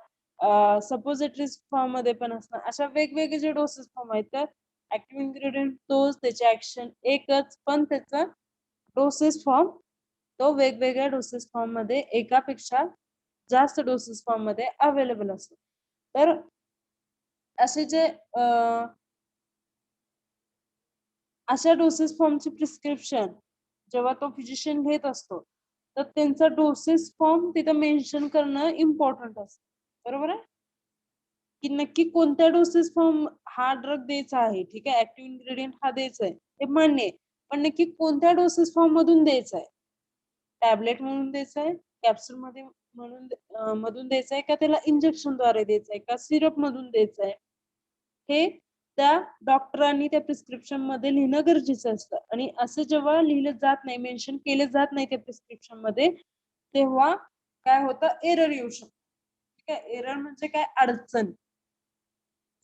सपोजिटरीज फॉर्म मध्ये पण असणार. अशा वेगवेगळे जे डोसेस फॉर्म आहेत, तर ऍक्टिव्ह इन्ग्रेडियंट तोच, त्याचे ऍक्शन एकच, पण त्याचा डोसेस फॉर्म तो वेगवेगळ्या डोसेस फॉर्म मध्ये एकापेक्षा जास्त डोसेस फॉर्म मध्ये अवेलेबल असतो. तर असे जे अशा डोसेस फॉर्मची प्रिस्क्रिप्शन जेव्हा तो फिजिशियन घेत असतो, तर त्यांचा डोसेस फॉर्म तिथं मेन्शन करणं इम्पॉर्टंट असतं. बरोबर आहे की नक्की कोणत्या डोसेस फॉर्म हा ड्रग द्यायचा आहे. ठीक आहे. ऍक्टिव्ह इन्ग्रेडियंट हा द्यायचा आहे हे मान्य आहे, पण नक्की कोणत्या डोसेस फॉर्म मधून द्यायचा आहे, टॅबलेट म्हणून द्यायचा आहे, कॅप्सूल मध्ये मधून द्यायचा आहे, का त्याला इंजेक्शन द्वारे द्यायचा आहे, का सिरप मधून द्यायचा आहे, हे त्या डॉक्टरांनी त्या प्रिस्क्रिप्शन मध्ये लिहिणं गरजेचं असतं. आणि असं जेव्हा लिहिलं जात नाही, मेन्शन केलं जात नाही त्या प्रिस्क्रिप्शन मध्ये, तेव्हा काय होतं, एरर येऊ शकतो. ठीक आहे. एरर म्हणजे काय, अडचण.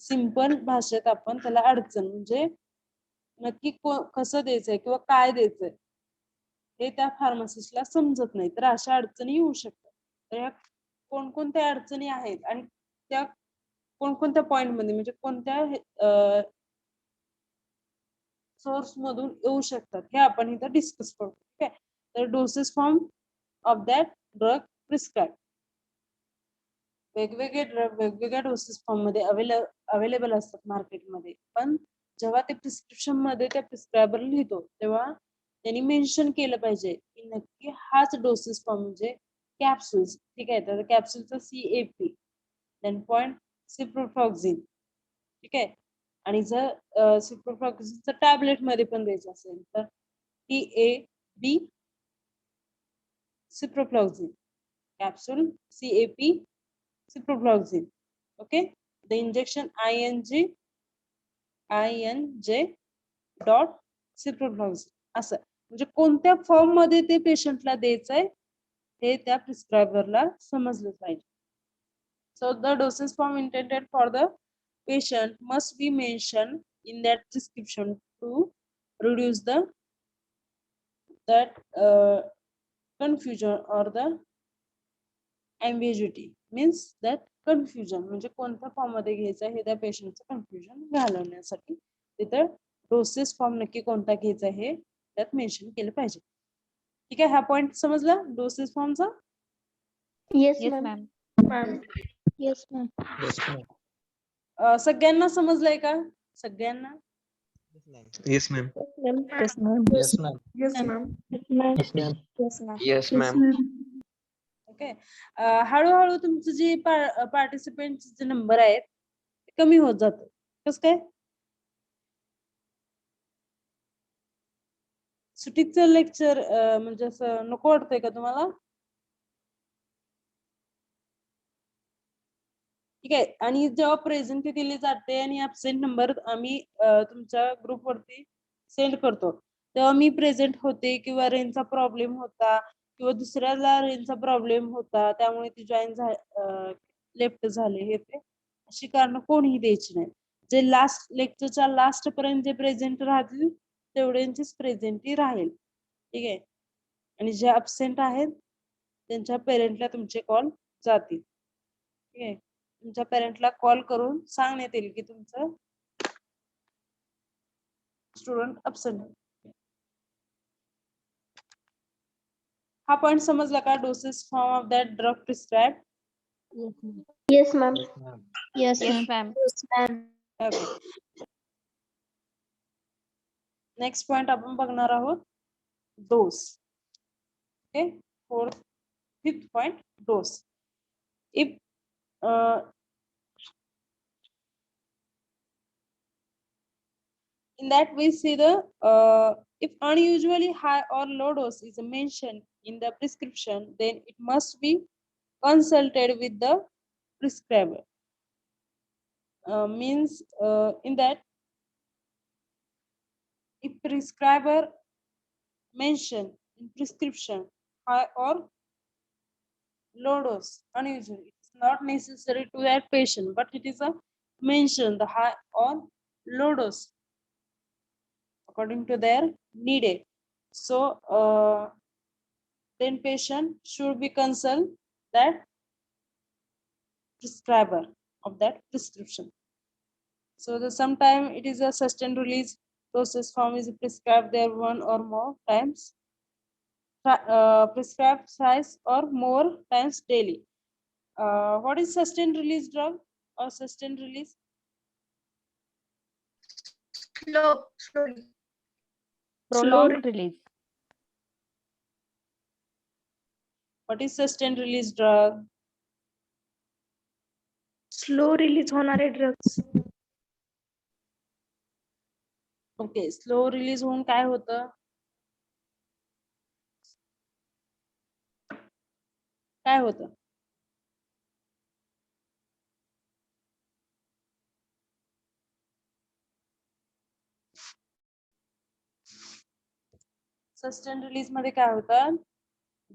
सिंपल भाषेत आपण त्याला अडचण म्हणजे नक्की कसं द्यायचंय किंवा काय द्यायचंय हे त्या फार्मासिस्टला समजत नाही, तर अशा अडचणी येऊ शकतात. तर ह्या कोणकोणत्या अडचणी आहेत आणि त्या कोणकोणत्या पॉइंट मध्ये म्हणजे कोणत्या सोर्स मधून येऊ शकतात हे आपण इथं डिस्कस करू. ठीक आहे. तर doses form of that drug prescribe, वेगवेगळे ड्रग वेगवेगळ्या डोसेस फॉर्म मध्ये अवेलेबल असतात मार्केटमध्ये, पण जेव्हा ते प्रिस्क्रिप्शन मध्ये त्या प्रिस्क्रायबर लिहितो तेव्हा त्यांनी मेन्शन केलं पाहिजे की नक्की हाच डोसेस फॉर्म म्हणजे कॅप्सूल्स. ठीक आहे. तर कॅप्सूलचा CAP, देन पॉइंट सिप्रोफ्लॉक्झिन. ठीक आहे. आणि जर सिप्रोफ्लॉक्झिनचं टॅबलेट मध्ये पण द्यायचं असेल तर TAB ciprofloxacin, capsule CAP ciprofloxacin. Okay. The injection INJ dot ciprofloxacin. असं म्हणजे कोणत्या फॉर्म मध्ये ते पेशंटला द्यायचंय हे त्या प्रिस्क्रायबरला समजलं पाहिजे. So the dosage form intended for the patient must be mentioned in that prescription to reduce that confusion or the ambiguity, means that confusion म्हणजे कोणत्या फॉर्म मध्ये घ्यायचा हे त्या पेशंटचं कन्फ्युजन घालवण्यासाठी तिथं डोसेस फॉर्म नक्की कोणता घ्यायचा हे त्यात मेन्शन केलं पाहिजे. ठीक आहे, हा पॉइंट समजला doses फॉर्मचा? Yes, Yes, ma'am. ma'am. Yes, ma'am. Yes, ma'am. सगळ्यांना समजलंय का? सगळ्यांना? Yes, ma'am. Yes, ma'am. Yes, ma'am. Yes, ma'am. Yes, ma'am. Yes, ma'am. Yes, ma'am. Okay. हळूहळू तुमचं जे पार्टिसिपेंटचे नंबर आहेत ते कमी होत जात. कसं काय? सुट्टीचं लेक्चर म्हणजे असं नको वाटतंय का तुम्हाला? ठीक आहे, आणि जेव्हा प्रेझेंट दिली जाते आणि ऍबसेंट नंबर आम्ही तुमच्या ग्रुपवरती सेंड करतो तेव्हा मी प्रेझेंट होते किंवा रेंजचा प्रॉब्लेम होता किंवा दुसऱ्याला रेंजचा प्रॉब्लेम होता त्यामुळे ती जॉईन लेफ्ट झाले हे ते अशी कारण कोणीही द्यायची नाही. जे लास्ट लेक्चरच्या लास्ट पर्यंत जे प्रेझेंट राहतील तेवढ्यांचीच प्रेझेंट राहील. ठीक आहे, आणि जे ऍबसेंट आहेत त्यांच्या पेरेंटला तुमचे कॉल जातील. ठीक आहे, तुमच्या पेरेंटला कॉल करून सांगण्यात येईल की तुमचं स्टुडंट ऍबसेंट. हा पॉइंट समजला का? Doses form of that drug prescribe. Yes, ma'am. Yes, ma'am. Yes, Yes, ma'am. ma'am. Okay, next point आपण बघणार आहोत dose. Okay, fifth point dose. If in that we see the if unusually high or low dose is mentioned in the prescription, then it must be consulted with the prescriber. Means in that if prescriber mention in prescription high or low dose unusually, it's not necessary to that patient, but it is a mention the high or low dose according to their needed. So then patient should be consult that prescriber of that prescription. So the sometime it is a sustained release dosage form is prescribed there one or more times, prescribed thrice or more times daily. What is sustained release drug or sustained release? Slowly. Prolonged release. What is sustained release drug? Slow release होणारे drugs. Okay, slow release होऊन काय होतं? काय होतं? Sustain release मध्ये काय होतं?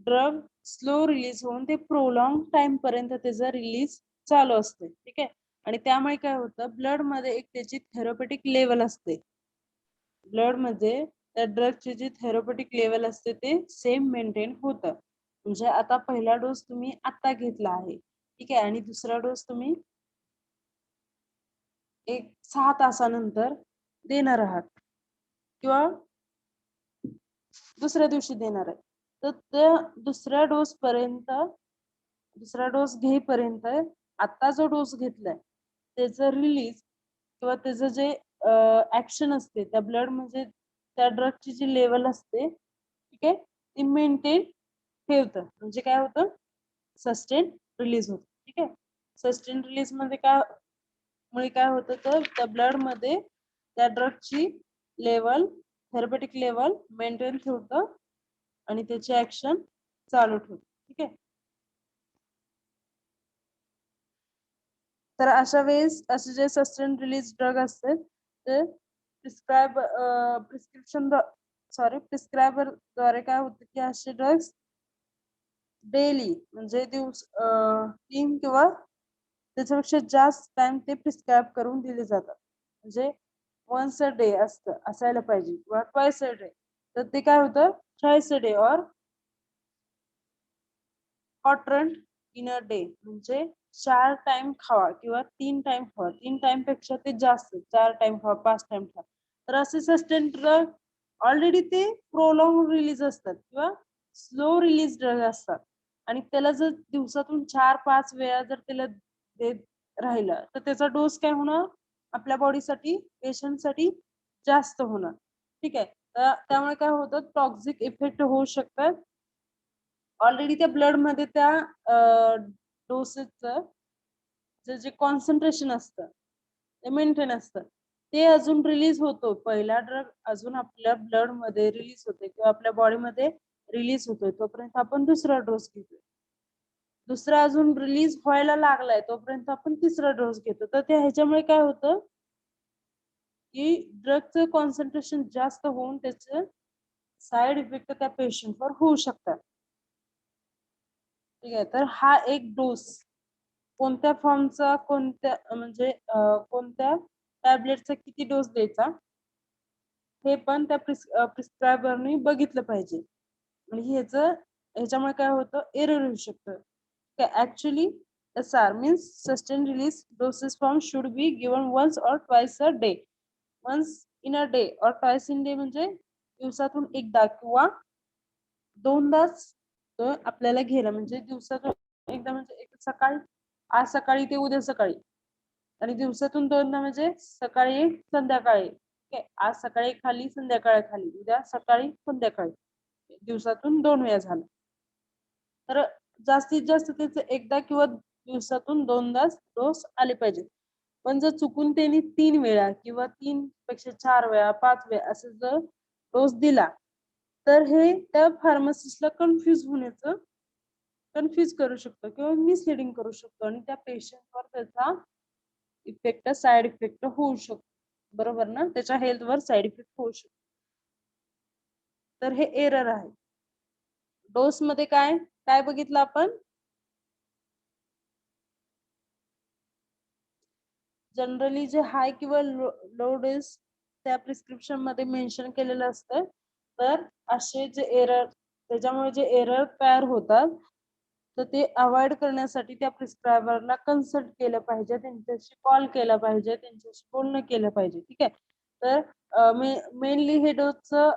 Drug slow release होऊन ते प्रोलॉंग टाइम पर्यंत त्याचं रिलीज चालू असते. ठीक आहे, आणि त्यामुळे काय होतं ब्लड मध्ये एक त्याची थेरपेटिक लेवल असते. ब्लड मध्ये त्या ड्रगची जी थेरपेटिक लेवल असते ते सेम मेंटेन होतं. म्हणजे आता पहिला डोस तुम्ही आता घेतला आहे, ठीक आहे, आणि दुसरा डोस तुम्ही 6 तासानंतर देणार आहात किंवा दुसऱ्या दिवशी देणार आहे, तर त्या दुसऱ्या डोस घेईपर्यंत आता जो डोस घेतलाय त्याचं रिलीज किंवा त्याचं जे ऍक्शन असते त्या ब्लड म्हणजे त्या ड्रगची जी लेवल असते, ठीक आहे, ती मेंटेन ठेवतं. म्हणजे काय होतं? सस्टेन रिलीज होतं. ठीक आहे, सस्टेन रिलीज मध्ये काय होतं तर त्या ब्लड मध्ये त्या ड्रगची लेवल थेरपेटिक लेवल मेंटेन ठेवतं आणि त्याचे ऍक्शन चालू ठेवतं. ठीक आहे, तर अशा वेळेस असे जे सस्टेन रिलीज ड्रग असते ते प्रिस्क्रायबर द्वारे काय होतं की असे ड्रग्स डेली म्हणजे 3 किंवा त्याच्यापेक्षा जास्त टाइम ते प्रिस्क्राईब करून दिले जातात. म्हणजे वन्स अ डे असतं असायला पाहिजे किंवा ट्वाइस अ डे, तर ते काय होतं थ्राइस अ डे और क्वाड्रंट इन अ डे, म्हणजे 4 टाइम खावा किंवा 3 टाइम खावा. 3 टाइम पेक्षा ते जास्त 4 टाइम खावा 5 टाइम खावा. तर असे सस्टेन ड्रग ऑलरेडी ते प्रोलॉंग रिलीज असतात किंवा स्लो रिलीज ड्रग असतात आणि त्याला जर दिवसातून 4-5 वेळा जर त्याला देत राहिलं तर त्याचा डोस काय होणार आपल्या बॉडीसाठी पेशंटसाठी जास्त होणार. ठीक आहे, तर त्यामुळे काय होतं टॉक्सिक इफेक्ट होऊ शकतात. ऑलरेडी त्या ब्लड मध्ये त्या डोसेसचं जे कॉन्सन्ट्रेशन असतं ते मेंटेन असतं, ते अजून रिलीज होतो. पहिला ड्रग अजून आपल्या ब्लड मध्ये रिलीज होते किंवा आपल्या बॉडीमध्ये रिलीज होतोय तोपर्यंत आपण दुसरा डोस घेतो. दुसरा अजून रिलीज व्हायला लागलाय तोपर्यंत आपण तिसरा डोस घेतो. तर ते ह्याच्यामुळे काय होतं की ड्रगचं कॉन्सन्ट्रेशन जास्त होऊन त्याचं साइड इफेक्ट त्या पेशंटवर होऊ शकतात. ठीक आहे, तर हा एक डोस कोणत्या फॉर्मचा कोणत्या म्हणजे कोणत्या टॅबलेटचा किती डोस द्यायचा हे पण त्या प्रिस्क्रायबरनी बघितलं पाहिजे. म्हणजे ह्याच्यामुळे काय होतं एरर होऊ शकतं. Actually SR means sustain release doses form should be given once or twice a day. Once in a day or twice in day म्हणजे दिवसातून एकदा किंवा दोनदाच तो आपल्याला घ्यायला, म्हणजे दिवसातून एकदा म्हणजे एक सकाळी आज सकाळी ते उद्या सकाळी आणि दिवसातून दोनदा म्हणजे सकाळी एक संध्याकाळी. आज सकाळी खाली संध्याकाळी खाली उद्या सकाळी संध्याकाळी, दिवसातून 2 वेळा झालं तर जास्तीत जास्त त्याचं एकदा किंवा दिवसातून 2दाच डोस आले पाहिजे. पण जर चुकून त्यांनी 3 वेळा किंवा 3 पेक्षा 4 वेळा 5 वेळा असं जर डोस दिला तर हे त्या फार्मासिस्टला कन्फ्यूज करू शकतो किंवा मिसलिडिंग करू शकतो आणि त्या पेशंटवर त्याचा इफेक्ट साइड इफेक्ट होऊ शकतो. बरोबर ना, त्याच्या हेल्थवर साइड इफेक्ट होऊ शकतो. तर हे एरर आहे. डोस मध्ये काय काय बघितलं आपण, जनरली जे हाय किंवा लो डोस त्या प्रिस्क्रिप्शन मध्ये मेन्शन केलेलं असतं. तर असे जे एरर त्याच्यामुळे जे एरर तयार होतात तर ते अवॉइड करण्यासाठी त्या प्रिस्क्रायबरला कन्सल्ट केलं पाहिजे, त्यांच्याशी कॉल केला पाहिजे, त्यांच्याशी बोलणं केलं पाहिजे. ठीक आहे, तर मेनली हे डोसचा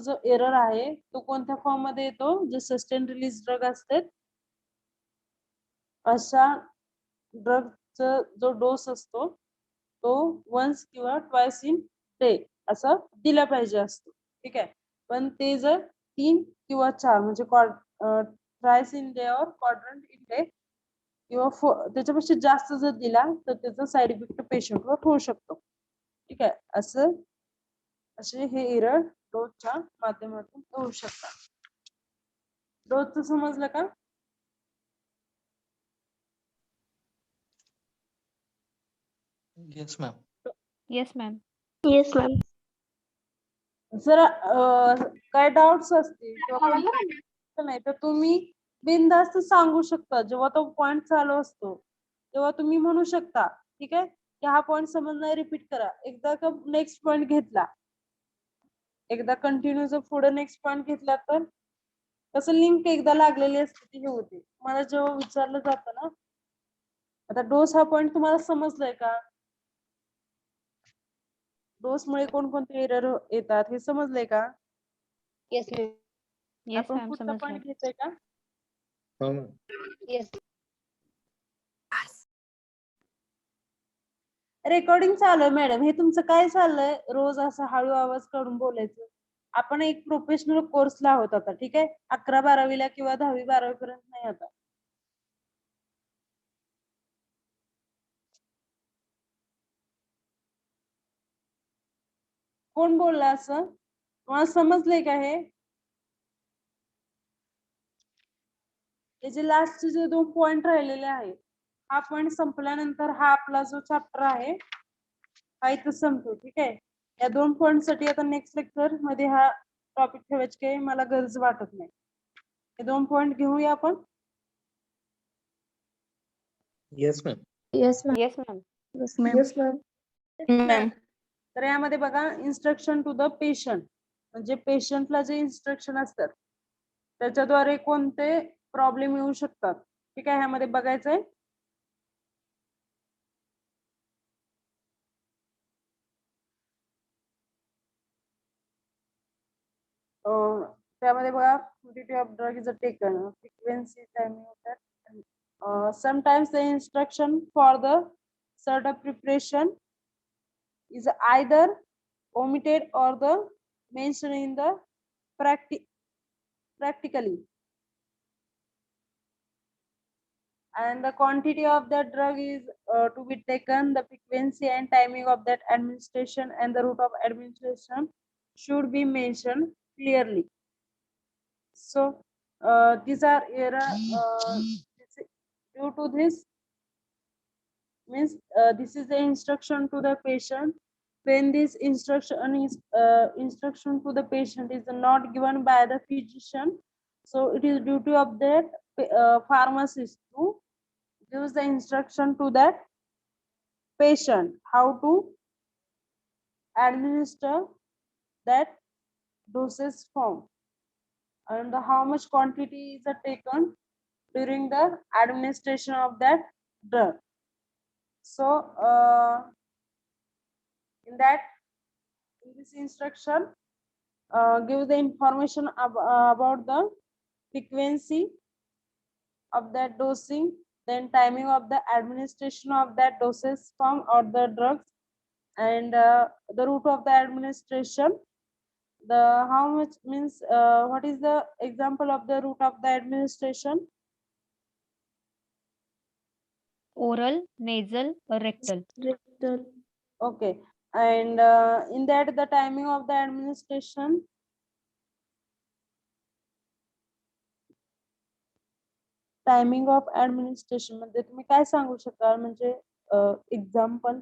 जो एरर आहे तो कोणत्या फॉर्म मध्ये येतो, जे सस्टेन रिलीज ड्रग असतात अशा ड्रगचा जो डोस असतो तो वन्स किंवा ट्वाइस इन डे असं दिला पाहिजे असतो. ठीक आहे, पण ते जर 3 किंवा 4 म्हणजे ट्राइस इन डे और क्वाड्रंट इन डे किंवा त्याच्यापेक्षा जास्त जर दिला तर त्याचा साइड इफेक्ट पेशंटवर होऊ शकतो. ठीक आहे, असे हे एरर डोसच्या माध्यमातून होऊ शकतात. डोसचं समजलं का? Yes, ma'am. Yes, ma'am. Yes, ma'am. जर काय डाऊट्स असतील किंवा नाही तर तुम्ही बिनधास्त सांगू शकता. जेव्हा तो पॉइंट चालू असतो तेव्हा तुम्ही म्हणू शकता ठीक आहे की हा पॉइंट समजणार, रिपीट करा. एकदा का नेक्स्ट पॉइंट घेतला, एकदा कंटिन्यू जर पुढे नेक्स्ट पॉइंट घेतला तर कसं लिंक एकदा लागलेली असते ती हे होते. मला जेव्हा विचारलं जातं ना आता डोस हा पॉइंट तुम्हाला समजलाय का, डोस मुळे कोणकोणते एरर येतात हे समजलंय का? Yes ma'am. Yes, आपण ma'am. पुढचा समजलं. पॉइंट घेतोय का? येस. रेकॉर्डिंग चालू आहे मॅडम. हे तुमचं काय चाललंय रोज असं हळू आवाज काढून बोलायचं? आपण एक प्रोफेशनल कोर्सला आहोत आता. ठीक आहे, 11-12वीला किंवा 10वी-12वी पर्यंत नाही आता. कोण बोलला असं? तुम्हाला समजलंय का हे? हे जे लास्टचे जे 2 पॉइंट राहिलेले आहेत, हा पॉइंट संपल्यानंतर हा आपला जो चॅप्टर आहे हा इथं संपतो. ठीक आहे, या 2 पॉइंट साठी आता नेक्स्ट लेक्चर मध्ये हा टॉपिक ठेवायची काही मला गरज वाटत नाही. हे 2 पॉइंट घेऊया आपण. Yes, ma'am. Yes, ma'am. Yes, ma'am. Yes, ma'am. Yes, ma'am. Ma'am तर यामध्ये बघा इन्स्ट्रक्शन टू द पेशंट, म्हणजे पेशंटला जे इन्स्ट्रक्शन असतात त्याच्याद्वारे कोणते प्रॉब्लेम येऊ शकतात, ठीक आहे, ह्यामध्ये बघायचंय. त्यामध्ये बघा quantity of drug is taken, frequency, timing of that. Sometimes the instruction for the certain preparation is either omitted or the mentioned in the practically, and the quantity of that drug is to be taken, the frequency and timing of that administration and the route of administration should be mentioned clearly. So these are due to this means this is the instruction to the patient. When this instruction to the patient is not given by the physician, so it is duty of that pharmacist to give the instruction to that patient how to administer that dosage form and how much quantity is taken during the administration of that drug. So in this instruction give the information about the frequency of that dosing, then timing of the administration of that dosage form or the drugs, and the route of the administration, the how much means what is the example of the route of the administration? Oral, nasal, or rectal. Rectal. Okay, and in that the timing of the administration, timing of administration मध्ये तुम्ही काय सांगू शकाल, म्हणजे example?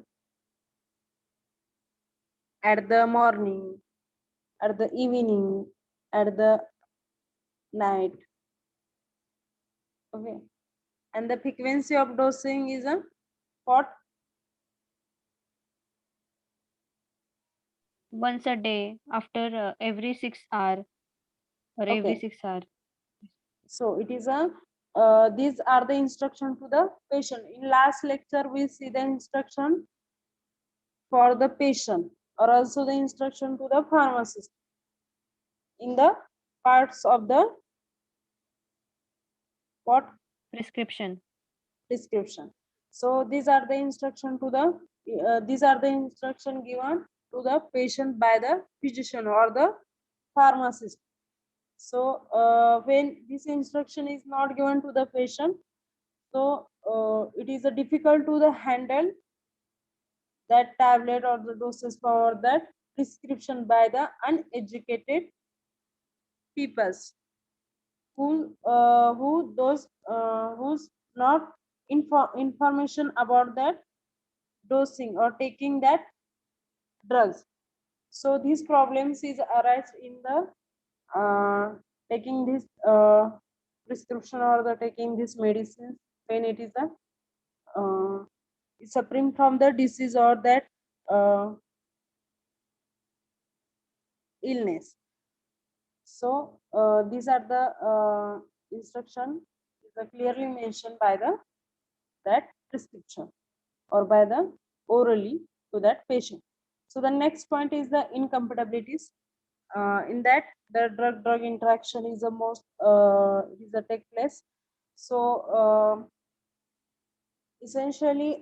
At the morning, at the evening, at the night. Okay, and the frequency of dosing is a what? Once a day, after every 6 hour, or every Okay. 6 hour. So it is a these are the instruction to the patient. In last lecture we see the instruction for the patient or also the instruction to the pharmacist in the parts of the what? Prescription. Prescription. So these are the instruction to the these are the instruction given to the patient by the physician or the pharmacist. So when this instruction is not given to the patient, so it is difficult to the handle that tablet or the doses for that prescription by the uneducated peoples who those who's not information about that dosing or taking that drugs. So these problems is arise in the taking this prescription or the taking this medicine when it is a suffering from the disease or that illness. So these are the instruction is clearly mentioned by the that prescription or by the orally to that patient. So the next point is the incompatibilities. In that the drug interaction is the most is a take place. So essentially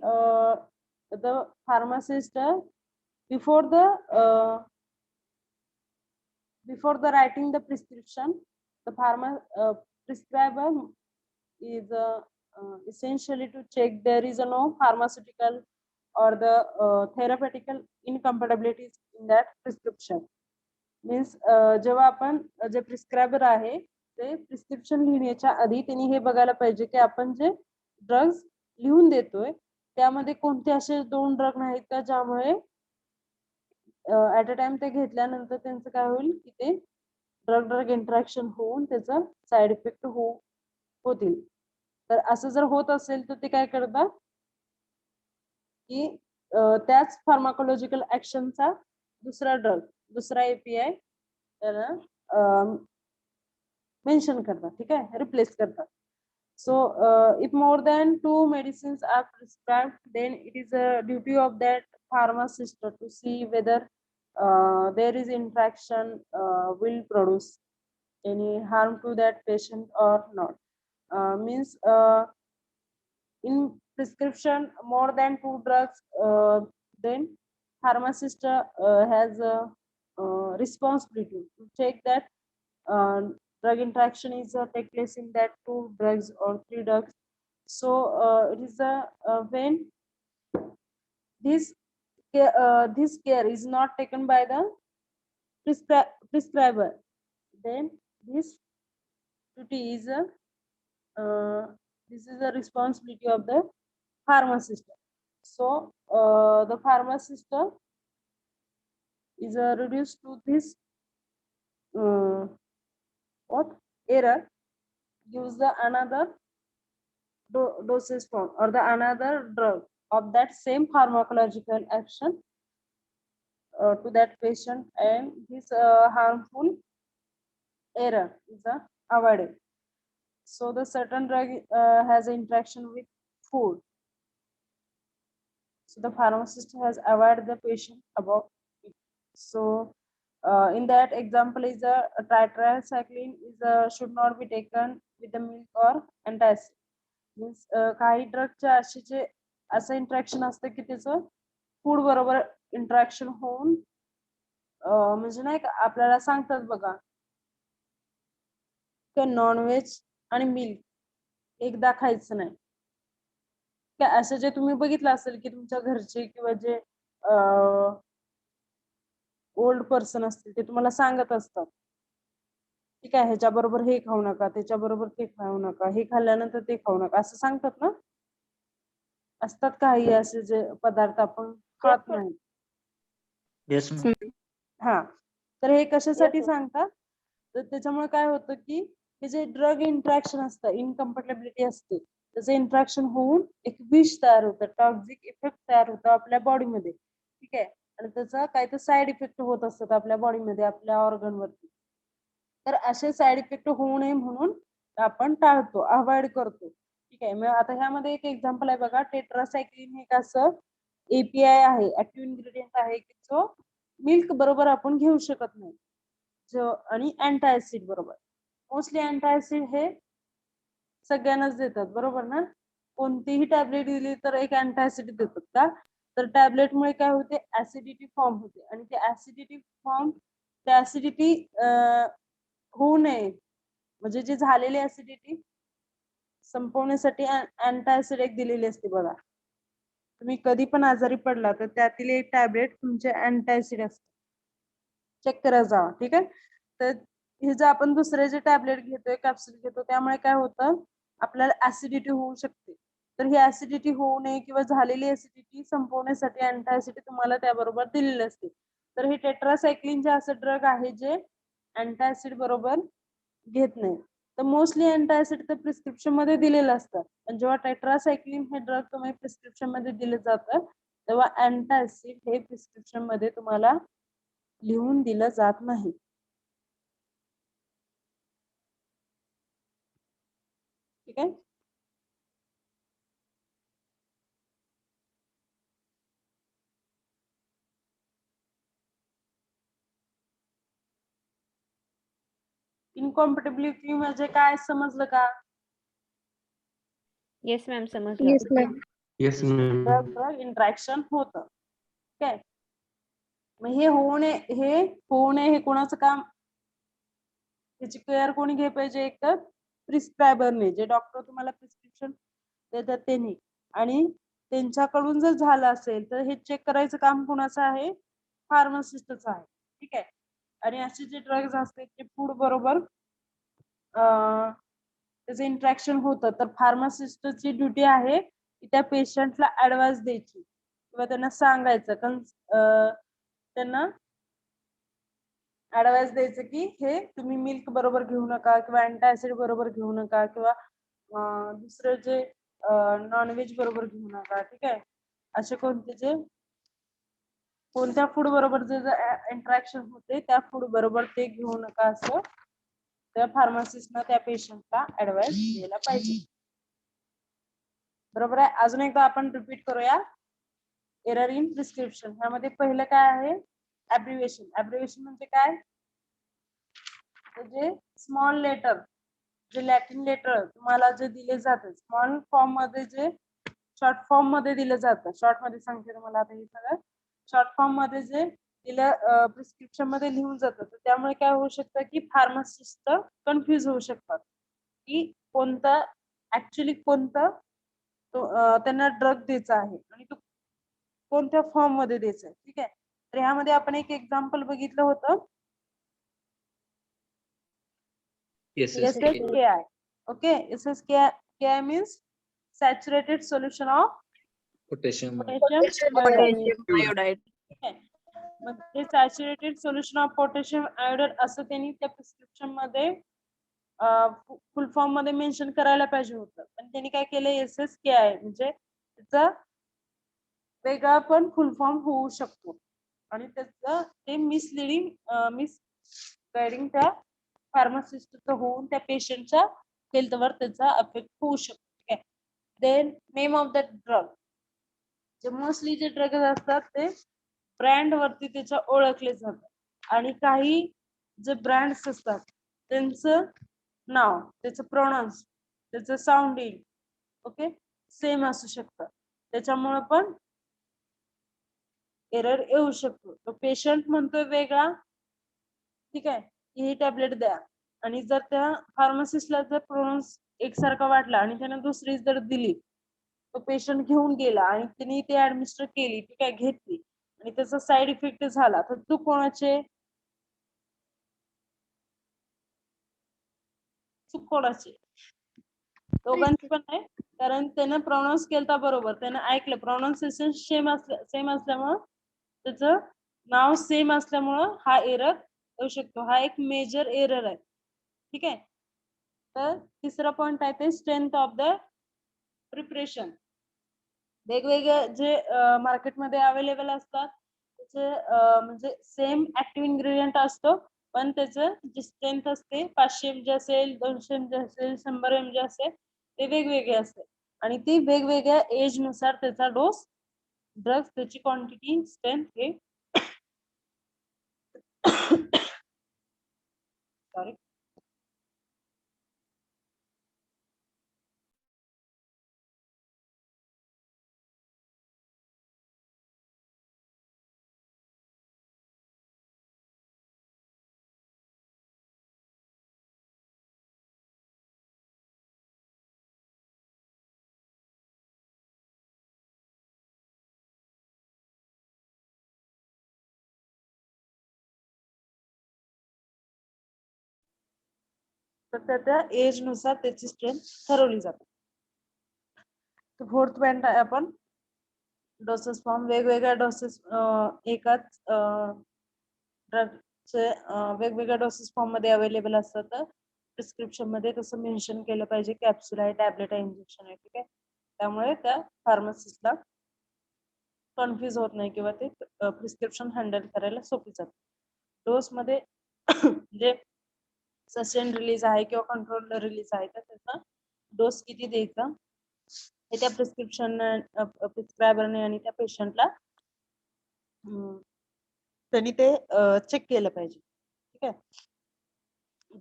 the pharmacist before the writing the prescription, the prescriber is essentially to check there is no pharmaceutical or the therapeutical incompatibilities in that prescription. Means जेव्हा आपण जे प्रिस्क्रायबर आहे ते prescription लिहिण्याच्या आधी त्यांनी हे बघायला पाहिजे की आपण जे ड्रग्ज लिहून देतोय त्यामध्ये कोणते असे 2 ड्रग नाहीत का ज्यामुळे ऍट अ टाइम ते घेतल्यानंतर त्यांचं काय होईल की ते ड्रग इंटरॅक्शन होऊन त्याचा साइड इफेक्ट होतील. तर असं जर होत असेल तर ते काय करतात की त्याच फार्माकोलॉजिकल ऍक्शनचा दुसरा ड्रग, दुसरा एपीआय त्याला मेन्शन करतात, ठीक आहे, रिप्लेस करतात. So if more than 2 medicines are prescribed, then it is a duty of that pharmacist to see whether there is interaction will produce any harm to that patient or not. Means in prescription more than 2 drugs, then pharmacist has a responsibility to check that drug interaction is take place in that 2 drugs or 3 drugs. So it is when this care is not taken by the prescriber, then this duty is this is the responsibility of the pharmacist. So the pharmacist is reduced to this what error, gives the another dosage form or the another drug of that same pharmacological action to that patient, and this harmful error is avoided. So the certain drug has an interaction with food, so the pharmacist has avoided the patient about it. So in that example is a tetracycline is should not be taken with the milk or antacid. Means काही ड्रगच्या अशीचे असं interaction असतं की त्याचं food बरोबर interaction होऊन म्हणजे नाही का आपल्याला सांगतात बघा की नॉनव्हेज आणि मिल्क एकदा खायचं नाही, काय असं जे तुम्ही बघितलं असेल की तुमच्या घरचे किंवा जे ओल्ड पर्सन असतील ते तुम्हाला सांगत असतात, ठीक आहे, ह्याच्याबरोबर हे खाऊ नका, त्याच्याबरोबर ते खाऊ नका, हे खाल्ल्यानंतर ते खाऊ नका, असं सांगतात ना. असतात काही असे जे पदार्थ आपण खात नाही. Yes, ma'am. हा, तर हे कशासाठी सांगतात, तर त्याच्यामुळे काय होतं की हे जे ड्रग इंटरॅक्शन असतं, इनकम्पॅटिबिलिटी असते, त्याचं इंटरॅक्शन होऊन एक विष तयार होतं, टॉक्सिक इफेक्ट तयार होतो आपल्या बॉडीमध्ये, ठीक आहे, आणि त्याचा काय तर साईड इफेक्ट होत असतात आपल्या बॉडीमध्ये, आपल्या ऑर्गनवरती. तर असे साईड इफेक्ट होऊ नये म्हणून आपण टाळतो, अवॉइड करतो, ठीक आहे. मग आता ह्यामध्ये एक एक्झाम्पल आहे बघा, टेट्रासायक्लिन हे कसं एपीआय आहे, ऍक्टिव्ह इन्ग्रेडियंट आहे की जो मिल्क बरोबर आपण घेऊ शकत नाही, जो आणि अँटासिड बरोबर. मोस्टली अँटासिड हे सगळ्यांनाच देतात बरोबर ना, कोणतीही टॅबलेट दिली तर एक अँटासिड देतात का, तर टॅबलेटमुळे काय होते, ऍसिडिटी फॉर्म होते, आणि ते ऍसिडिटी फॉर्म त्या ऍसिडिटी होऊ नये म्हणजे जे झालेली ऍसिडिटी संपवण्यासाठी अँटासिड एक दिलेली असते बघा. तुम्ही कधी पण आजारी पडला तर त्यातील एक टॅबलेट तुमचे अँटासिड असते, चेक करत जावा, ठीक आहे. तर हे जे आपण दुसरे जे टॅबलेट घेतोय, कॅप्सूल घेतो, त्यामुळे काय होतं आपल्याला ऍसिडिटी होऊ शकते. तर ही ऍसिडिटी होऊ नये किंवा झालेली ऍसिडिटी संपवण्यासाठी अँटासिड तुम्हाला त्याबरोबर दिलेली असते. तर हे टेट्रासायक्लिन जे असं ड्रग आहे जे अँटासिड बरोबर घेत नाही, तर मोस्टली अँटासिड तर प्रिस्क्रिप्शन मध्ये दिलेलं असतं, पण जेव्हा टेट्रासायक्लिन हे ड्रग तुम्ही प्रिस्क्रिप्शन मध्ये दिलं जातं तेव्हा अँटासिड हे प्रिस्क्रिप्शन मध्ये तुम्हाला लिहून दिलं जात नाही, ठीक आहे. इनकॉम्पिटेबिलिटी म्हणजे काय समजलं का? येस मॅम, समजलं. Yes, ma'am. Yes, ma'am. Drug interaction होतं, ठीक आहे. मग हे होऊ नये हे कोणाचं काम, त्याची केअर कोणी घे पाहिजे, एक तर प्रिस्क्रायबरने, जे डॉक्टर तुम्हाला प्रिस्क्रिप्शन देतात त्यांनी, आणि त्यांच्याकडून जर झालं असेल तर हे चेक करायचं काम कोणाचं आहे, फार्मासिस्टच आहे, ठीक आहे. आणि असे जे ड्रग्ज असतात ते फूड बरोबर त्याचं इंटरॅक्शन होतं, तर फार्मासिस्टची ड्युटी आहे की त्या पेशंटला ऍडवाइस द्यायची किंवा त्यांना सांगायचं, त्यांना ऍडवाइस द्यायचं की हे तुम्ही मिल्क बरोबर घेऊ नका किंवा अँटासिड बरोबर घेऊ नका किंवा दुसरं जे नॉनव्हेज बरोबर घेऊ नका, ठीक आहे. असे कोणते जे कोणत्या फूड बरोबर जे इंटरॅक्शन होते त्या फूड बरोबर ते घेऊ नका असं त्या फार्मासिस्टनं त्या पेशंटला ऍडवाइस द्यायला पाहिजे. बरोबर आहे. अजून एकदा आपण रिपीट करूया. एरर इन प्रिस्क्रिप्शन ह्यामध्ये पहिलं काय आहे, ऍब्रिव्हिएशन. ऍब्रिव्हिएशन म्हणजे काय, जे स्मॉल लेटर, जे लॅटिन लेटर तुम्हाला जे दिले जाते स्मॉल फॉर्म मध्ये, जे शॉर्ट फॉर्म मध्ये दिलं जातं, शॉर्ट मध्ये सांगते तुम्हाला आता हे सगळं, शॉर्ट फॉर्म मध्ये जे दिलं प्रिस्क्रिप्शन मध्ये लिहून जातं, तर त्यामुळे काय होऊ शकतं की फार्मासिस्ट कन्फ्युज होऊ शकतात की कोणता ऍक्च्युली कोणता त्यांना ड्रग द्यायचा आहे आणि तो कोणत्या फॉर्म मध्ये द्यायचा आहे. ठीक आहे. तर ह्यामध्ये आपण एक एक्झाम्पल बघितलं होतं, SSKI. Okay, SSKI means saturated solution of Potassium. potassium iodide. iodide. म्हणजे saturated solution of potassium iodide असं त्यांनी त्या प्रिस्क्रिप्शन मध्ये फुल फॉर्म मध्ये मेन्शन करायला पाहिजे होतं, पण त्यांनी काय केलं, SSKI म्हणजे त्याचा वेगळा पण फुल फॉर्म होऊ शकतो आणि त्याचं ते मिसगायडिंग त्या फार्मासिस्टचं होऊन त्या पेशंटच्या हेल्थवर त्याचा अफेक्ट होऊ शकतो. Then name of the drug, जे मोस्टली जे ड्रग असतात ते ब्रँड वरती त्याच्या ओळखले जातात आणि काही जे ब्रँड्स असतात त्यांचं नाव, त्याचं प्रोनाउन्स, त्याचं साऊंडिंग ओके सेम असू शकतं, त्याच्यामुळे पण एरर येऊ शकतो. तो पेशंट म्हणतोय वेगळा, ठीक आहे, ही टॅबलेट द्या, आणि जर त्या फार्मासिस्टला जर प्रोनाउन्स एकसारखा वाटला आणि त्याने दुसरी जर दिली, तो पेशंट घेऊन गेला आणि त्यांनी ते ऍडमिनिस्टर केली, ठीक आहे, घेतली आणि त्याचा साईड इफेक्ट झाला, तर चूक कोणाचे, चूक कोणाची, दोघांची पण आहे, कारण त्यानं प्रोनाउन्स केलता बरोबर, त्यानं ऐकलं, प्रोनाउन्सिएशन सेम असल्यामुळं, त्याचं नाव सेम असल्यामुळं हा एरर येऊ शकतो. हा एक मेजर एरर आहे. ठीक आहे. तर तिसरा पॉइंट आहे ते स्ट्रेंथ ऑफ द प्रिपरेशन. वेगवेगळे जे मार्केटमध्ये अवेलेबल असतात त्याचे म्हणजे सेम ऍक्टिव्ह इन्ग्रेडियंट असतो, पण त्याचं जे स्ट्रेंथ असते 500 mg असेल, 200 mg असेल, 100 mg असेल, ते वेगवेगळे असते आणि ती वेगवेगळ्या एज नुसार त्याचा डोस, ड्रग्स, त्याची क्वांटिटी, स्ट्रेंथ हे सॉरी तर त्या एज नुसार त्याची स्ट्रेंथ ठरवली जाते. फोर्थ पॉइंट आहे आपण डोसेस फॉर्म. वेगवेगळ्या डोसेस एकाच ड्रगचे वेगवेगळ्या डोसेस फॉर्म मध्ये अवेलेबल असतात, तर प्रिस्क्रिप्शन मध्ये तसं मेन्शन केलं पाहिजे, कॅप्सूल आहे, टॅबलेट आहे, इंजेक्शन आहे. ठीक आहे. त्यामुळे त्या फार्मासिस्टला कन्फ्युज होत नाही किंवा ते प्रिस्क्रिप्शन हँडल करायला सोपी जाते. डोस मध्ये म्हणजे सस्टेन रिलीज आहे किंवा कंट्रोल रिलीज आहे, तर त्याचा डोस किती द्यायचा हे त्या प्रिस्क्रायबरने आणि त्या पेशंटला त्यांनी ते चेक केलं पाहिजे. ठीक आहे.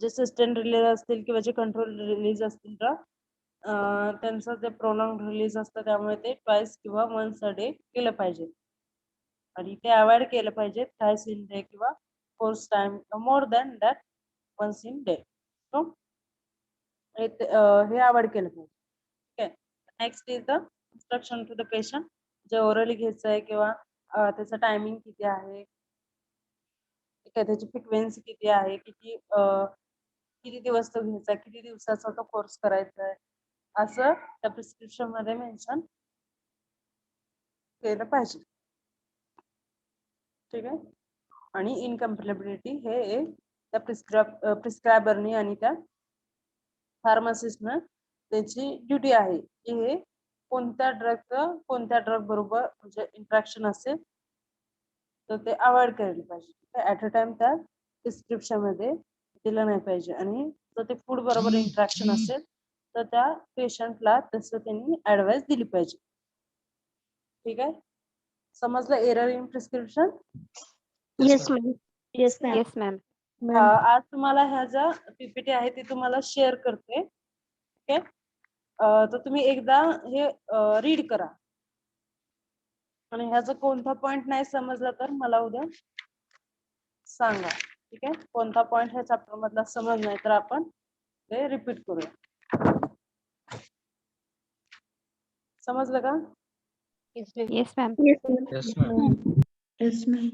जे सस्टेन रिलीज असतील किंवा जे कंट्रोल रिलीज असतील तर त्यांचं जे प्रोलॉंग रिलीज असतं, त्यामुळे ते ट्वाइस किंवा वन्स अ डे केलं पाहिजे आणि ते अवॉइड केलं पाहिजे थ्राइस इन डे किंवा 4 time more than that once in day. So हे अवॉइड केलं पाहिजे. ठीक आहे. Next is the instruction to the patient. जे ओरली घ्यायचं आहे किंवा त्याचं टायमिंग किती आहे, ठीक आहे, त्याची फ्रिक्वेन्सी किती आहे, किती दिवस तो घ्यायचा, किती दिवसाचा तो कोर्स करायचा आहे, असं त्या प्रिस्क्रिप्शन मध्ये मेन्शन केलं पाहिजे. ठीक आहे. आणि इनकम्पॅटिबिलिटी हे त्या प्रिस्क्रायबरनी आणि त्या फार्मासिस्टनं त्याची ड्युटी आहे की हे कोणत्या ड्रग बरोबर म्हणजे इंट्रॅक्शन असेल तर ते अवॉइड करायला पाहिजे. ऍट अ टाइम त्या प्रिस्क्रिप्शन मध्ये दिलं नाही पाहिजे. आणि जर ते फूड बरोबर इंट्रॅक्शन असेल तर त्या पेशंटला तसं त्यांनी ऍडवाइस दिली पाहिजे. ठीक आहे, समजलं error in prescription? Yes, ma'am. Yes, ma'am. Yes, ma'am. आज तुम्हाला ह्या ज्या पीपीटी आहे ती तुम्हाला शेअर करते. ओके, तर तुम्ही एकदा हे रीड करा आणि ह्याचा कोणता पॉइंट नाही समजला तर मला उद्या सांगा. ठीक आहे, कोणता पॉइंट ह्या चॅप्टर मधला समज नाही तर आपण ते रिपीट करूया. समजलं का? Yes, ma'am. Yes, ma'am. Yes, ma'am. Yes, ma'am.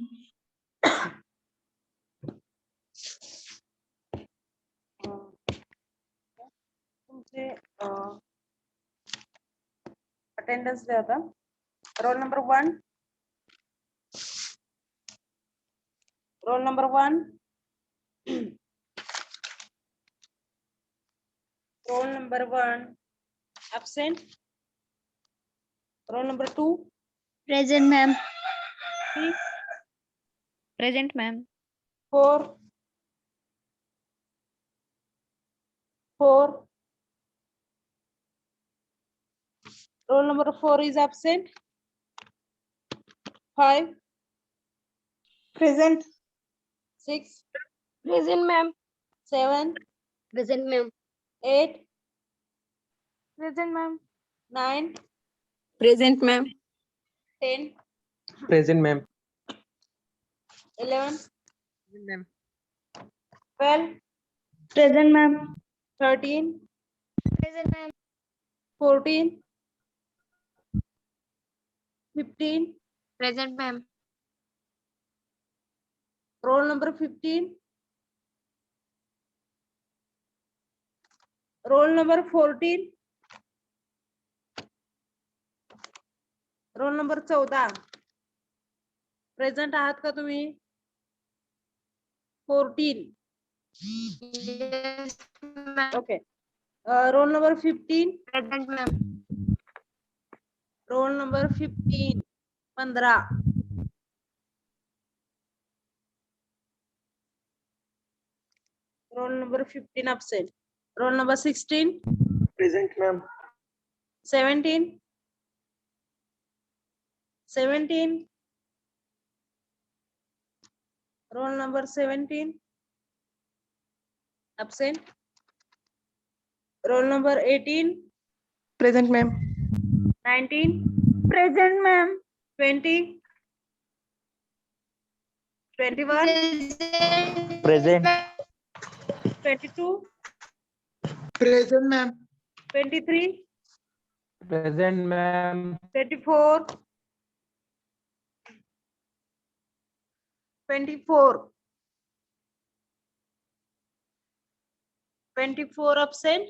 तुमचे अटेंडन्स द्या आता. Roll number 1, roll number 1, roll number 1 absent. Roll number 2, Present, ma'am. 3, Present, ma'am. 4, 4. Roll number 4 is absent. 5, Present. 6, Present, ma'am. 7, Present, ma'am. 8, Present, ma'am. 9, Present, ma'am. 10, Present, ma'am. 11, Ma'am. 12, Present, ma'am. 13, Present, ma'am. 14, 15. Present, ma'am. Roll number 15. Roll number 14. Roll number 14. Present आहात का तुम्ही? 14. Yes, ma'am. Okay. Roll number 15. Present, ma'am. Roll number 15. 15. Roll number 15 absent. Roll number 16. Present, ma'am. 17. 17. Roll number 17. Absent. Roll number 18. Present, ma'am. 19. Present, ma'am. 20. 21. Present. 22. Present, ma'am. 23. Present, ma'am. 24. 24. 24 absent.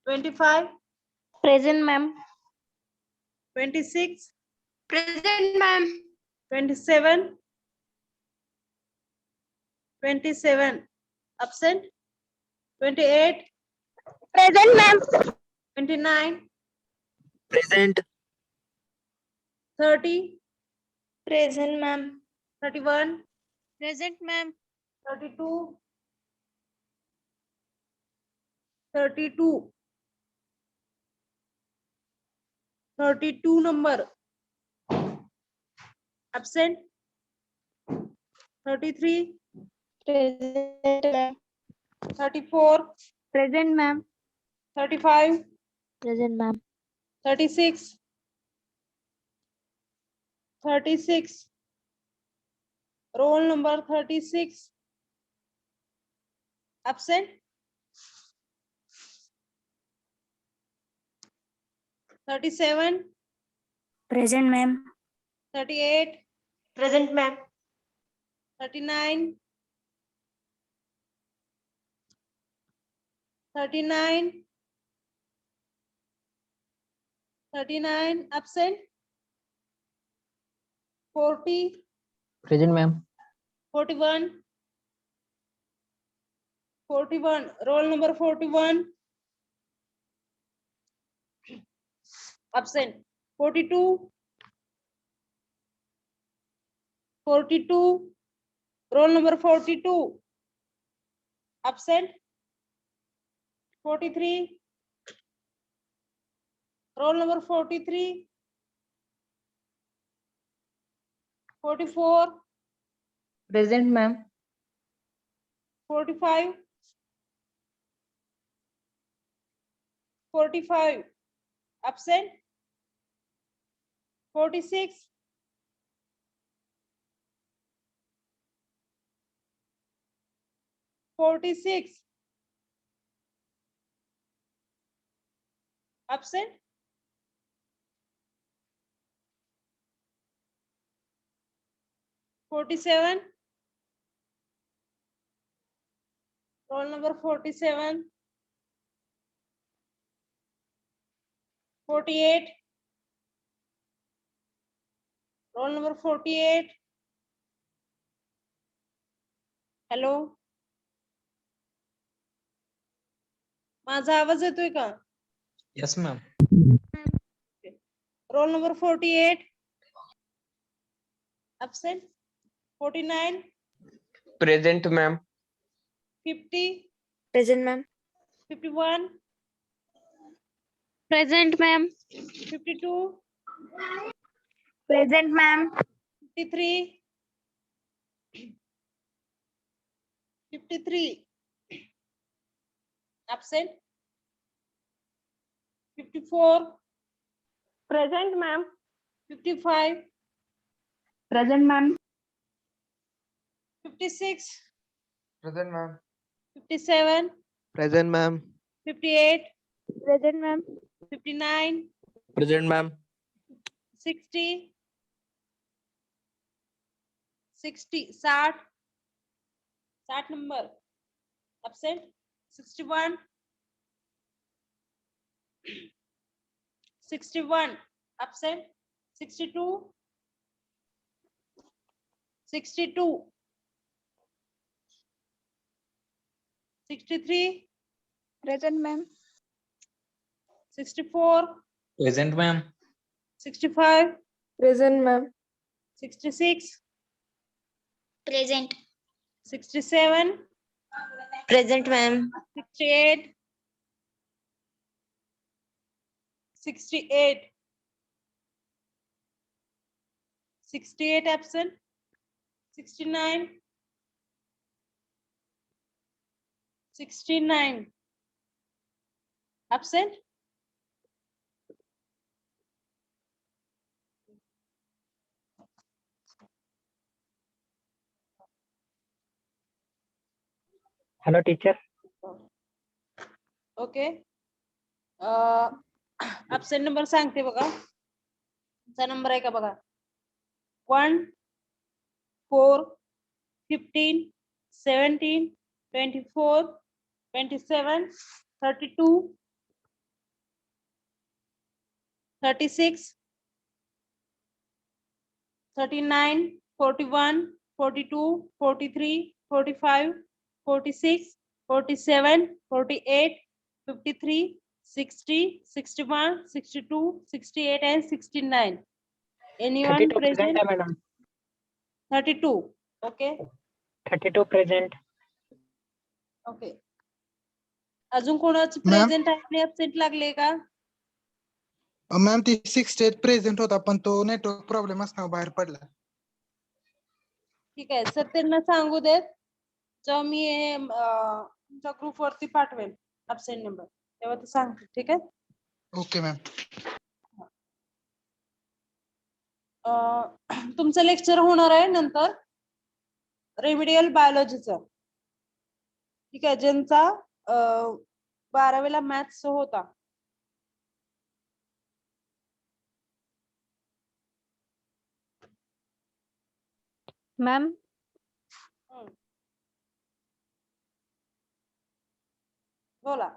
25. Present, ma'am. 26. Present, ma'am. 27. 27 absent. 28. Present, ma'am. 29. Present. 30. Present, ma'am. 31. Present, ma'am. 32. 32. 32 number absent. 33. Present, ma'am. 34. Present, ma'am. 35. Present, ma'am. 36. 36. Roll number 36. Absent. 37. Present, ma'am. 38. Present, ma'am. 39. 39. 39 absent. 40. Present, ma'am. 41. 41. Roll number 41. Absent. 42. 42. Roll number 42. Absent. 43. Roll number 43. 44. Present, ma'am. 45. 45. Absent. 46. 46. Absent. 47. Roll number 47. 48. Roll number 48. Hello. माझा आवाज येतोय का? Yes, ma'am. Roll number 48. Absent. 49. Present, ma'am. 50. Present, ma'am. 51. Present, ma'am. 52. Present, ma'am. 53. 53. Absent. 54. Present, ma'am. 55. Present, ma'am. 56. Present, ma'am. 57. Present, ma'am. 58. Present, ma'am. 59. Present, ma'am. 60. 60. 60. 60 number. Absent. 61. 61. Absent. 62. 62. 63. Present, ma'am. 64. Present, ma'am. 65. Present, ma'am. 66. Present. 67. Present, ma'am. 68. 68. 68 absent. 69. 69 absent. Hello, teacher. Okay. Absent number सांगते बघा. चा number आहे का बघा. 1, 4, 15, 17, 24, 27, 32, 36, 39, 41, 42, 43, 45, 46, 47, 48, 53, 60, 61, 62, 68, and 69. Anyone 32 present? present, madam. 32. Okay. 32 present. Okay. अजून कोणाचं Ma'am? Present आणि absent लागले का? मॅम ती 68 प्रेझेंट होता पण तो नेटवर्क प्रॉब्लेम असणार बाहेर पडला. ठीक आहे सर त्यांना सांगू देत जेव्हा मी तुमच्या ग्रुप वरती पाठवेल ऍबसेंट नंबर तेव्हा ते सांगते. ठीक आहे. Okay ma'am. तुमचं लेक्चर होणार आहे नंतर रेमिडियल बायोलॉजीचं. ठीक आहे. ज्यांचा 12वीला मॅथ्स होता. मॅम बोला.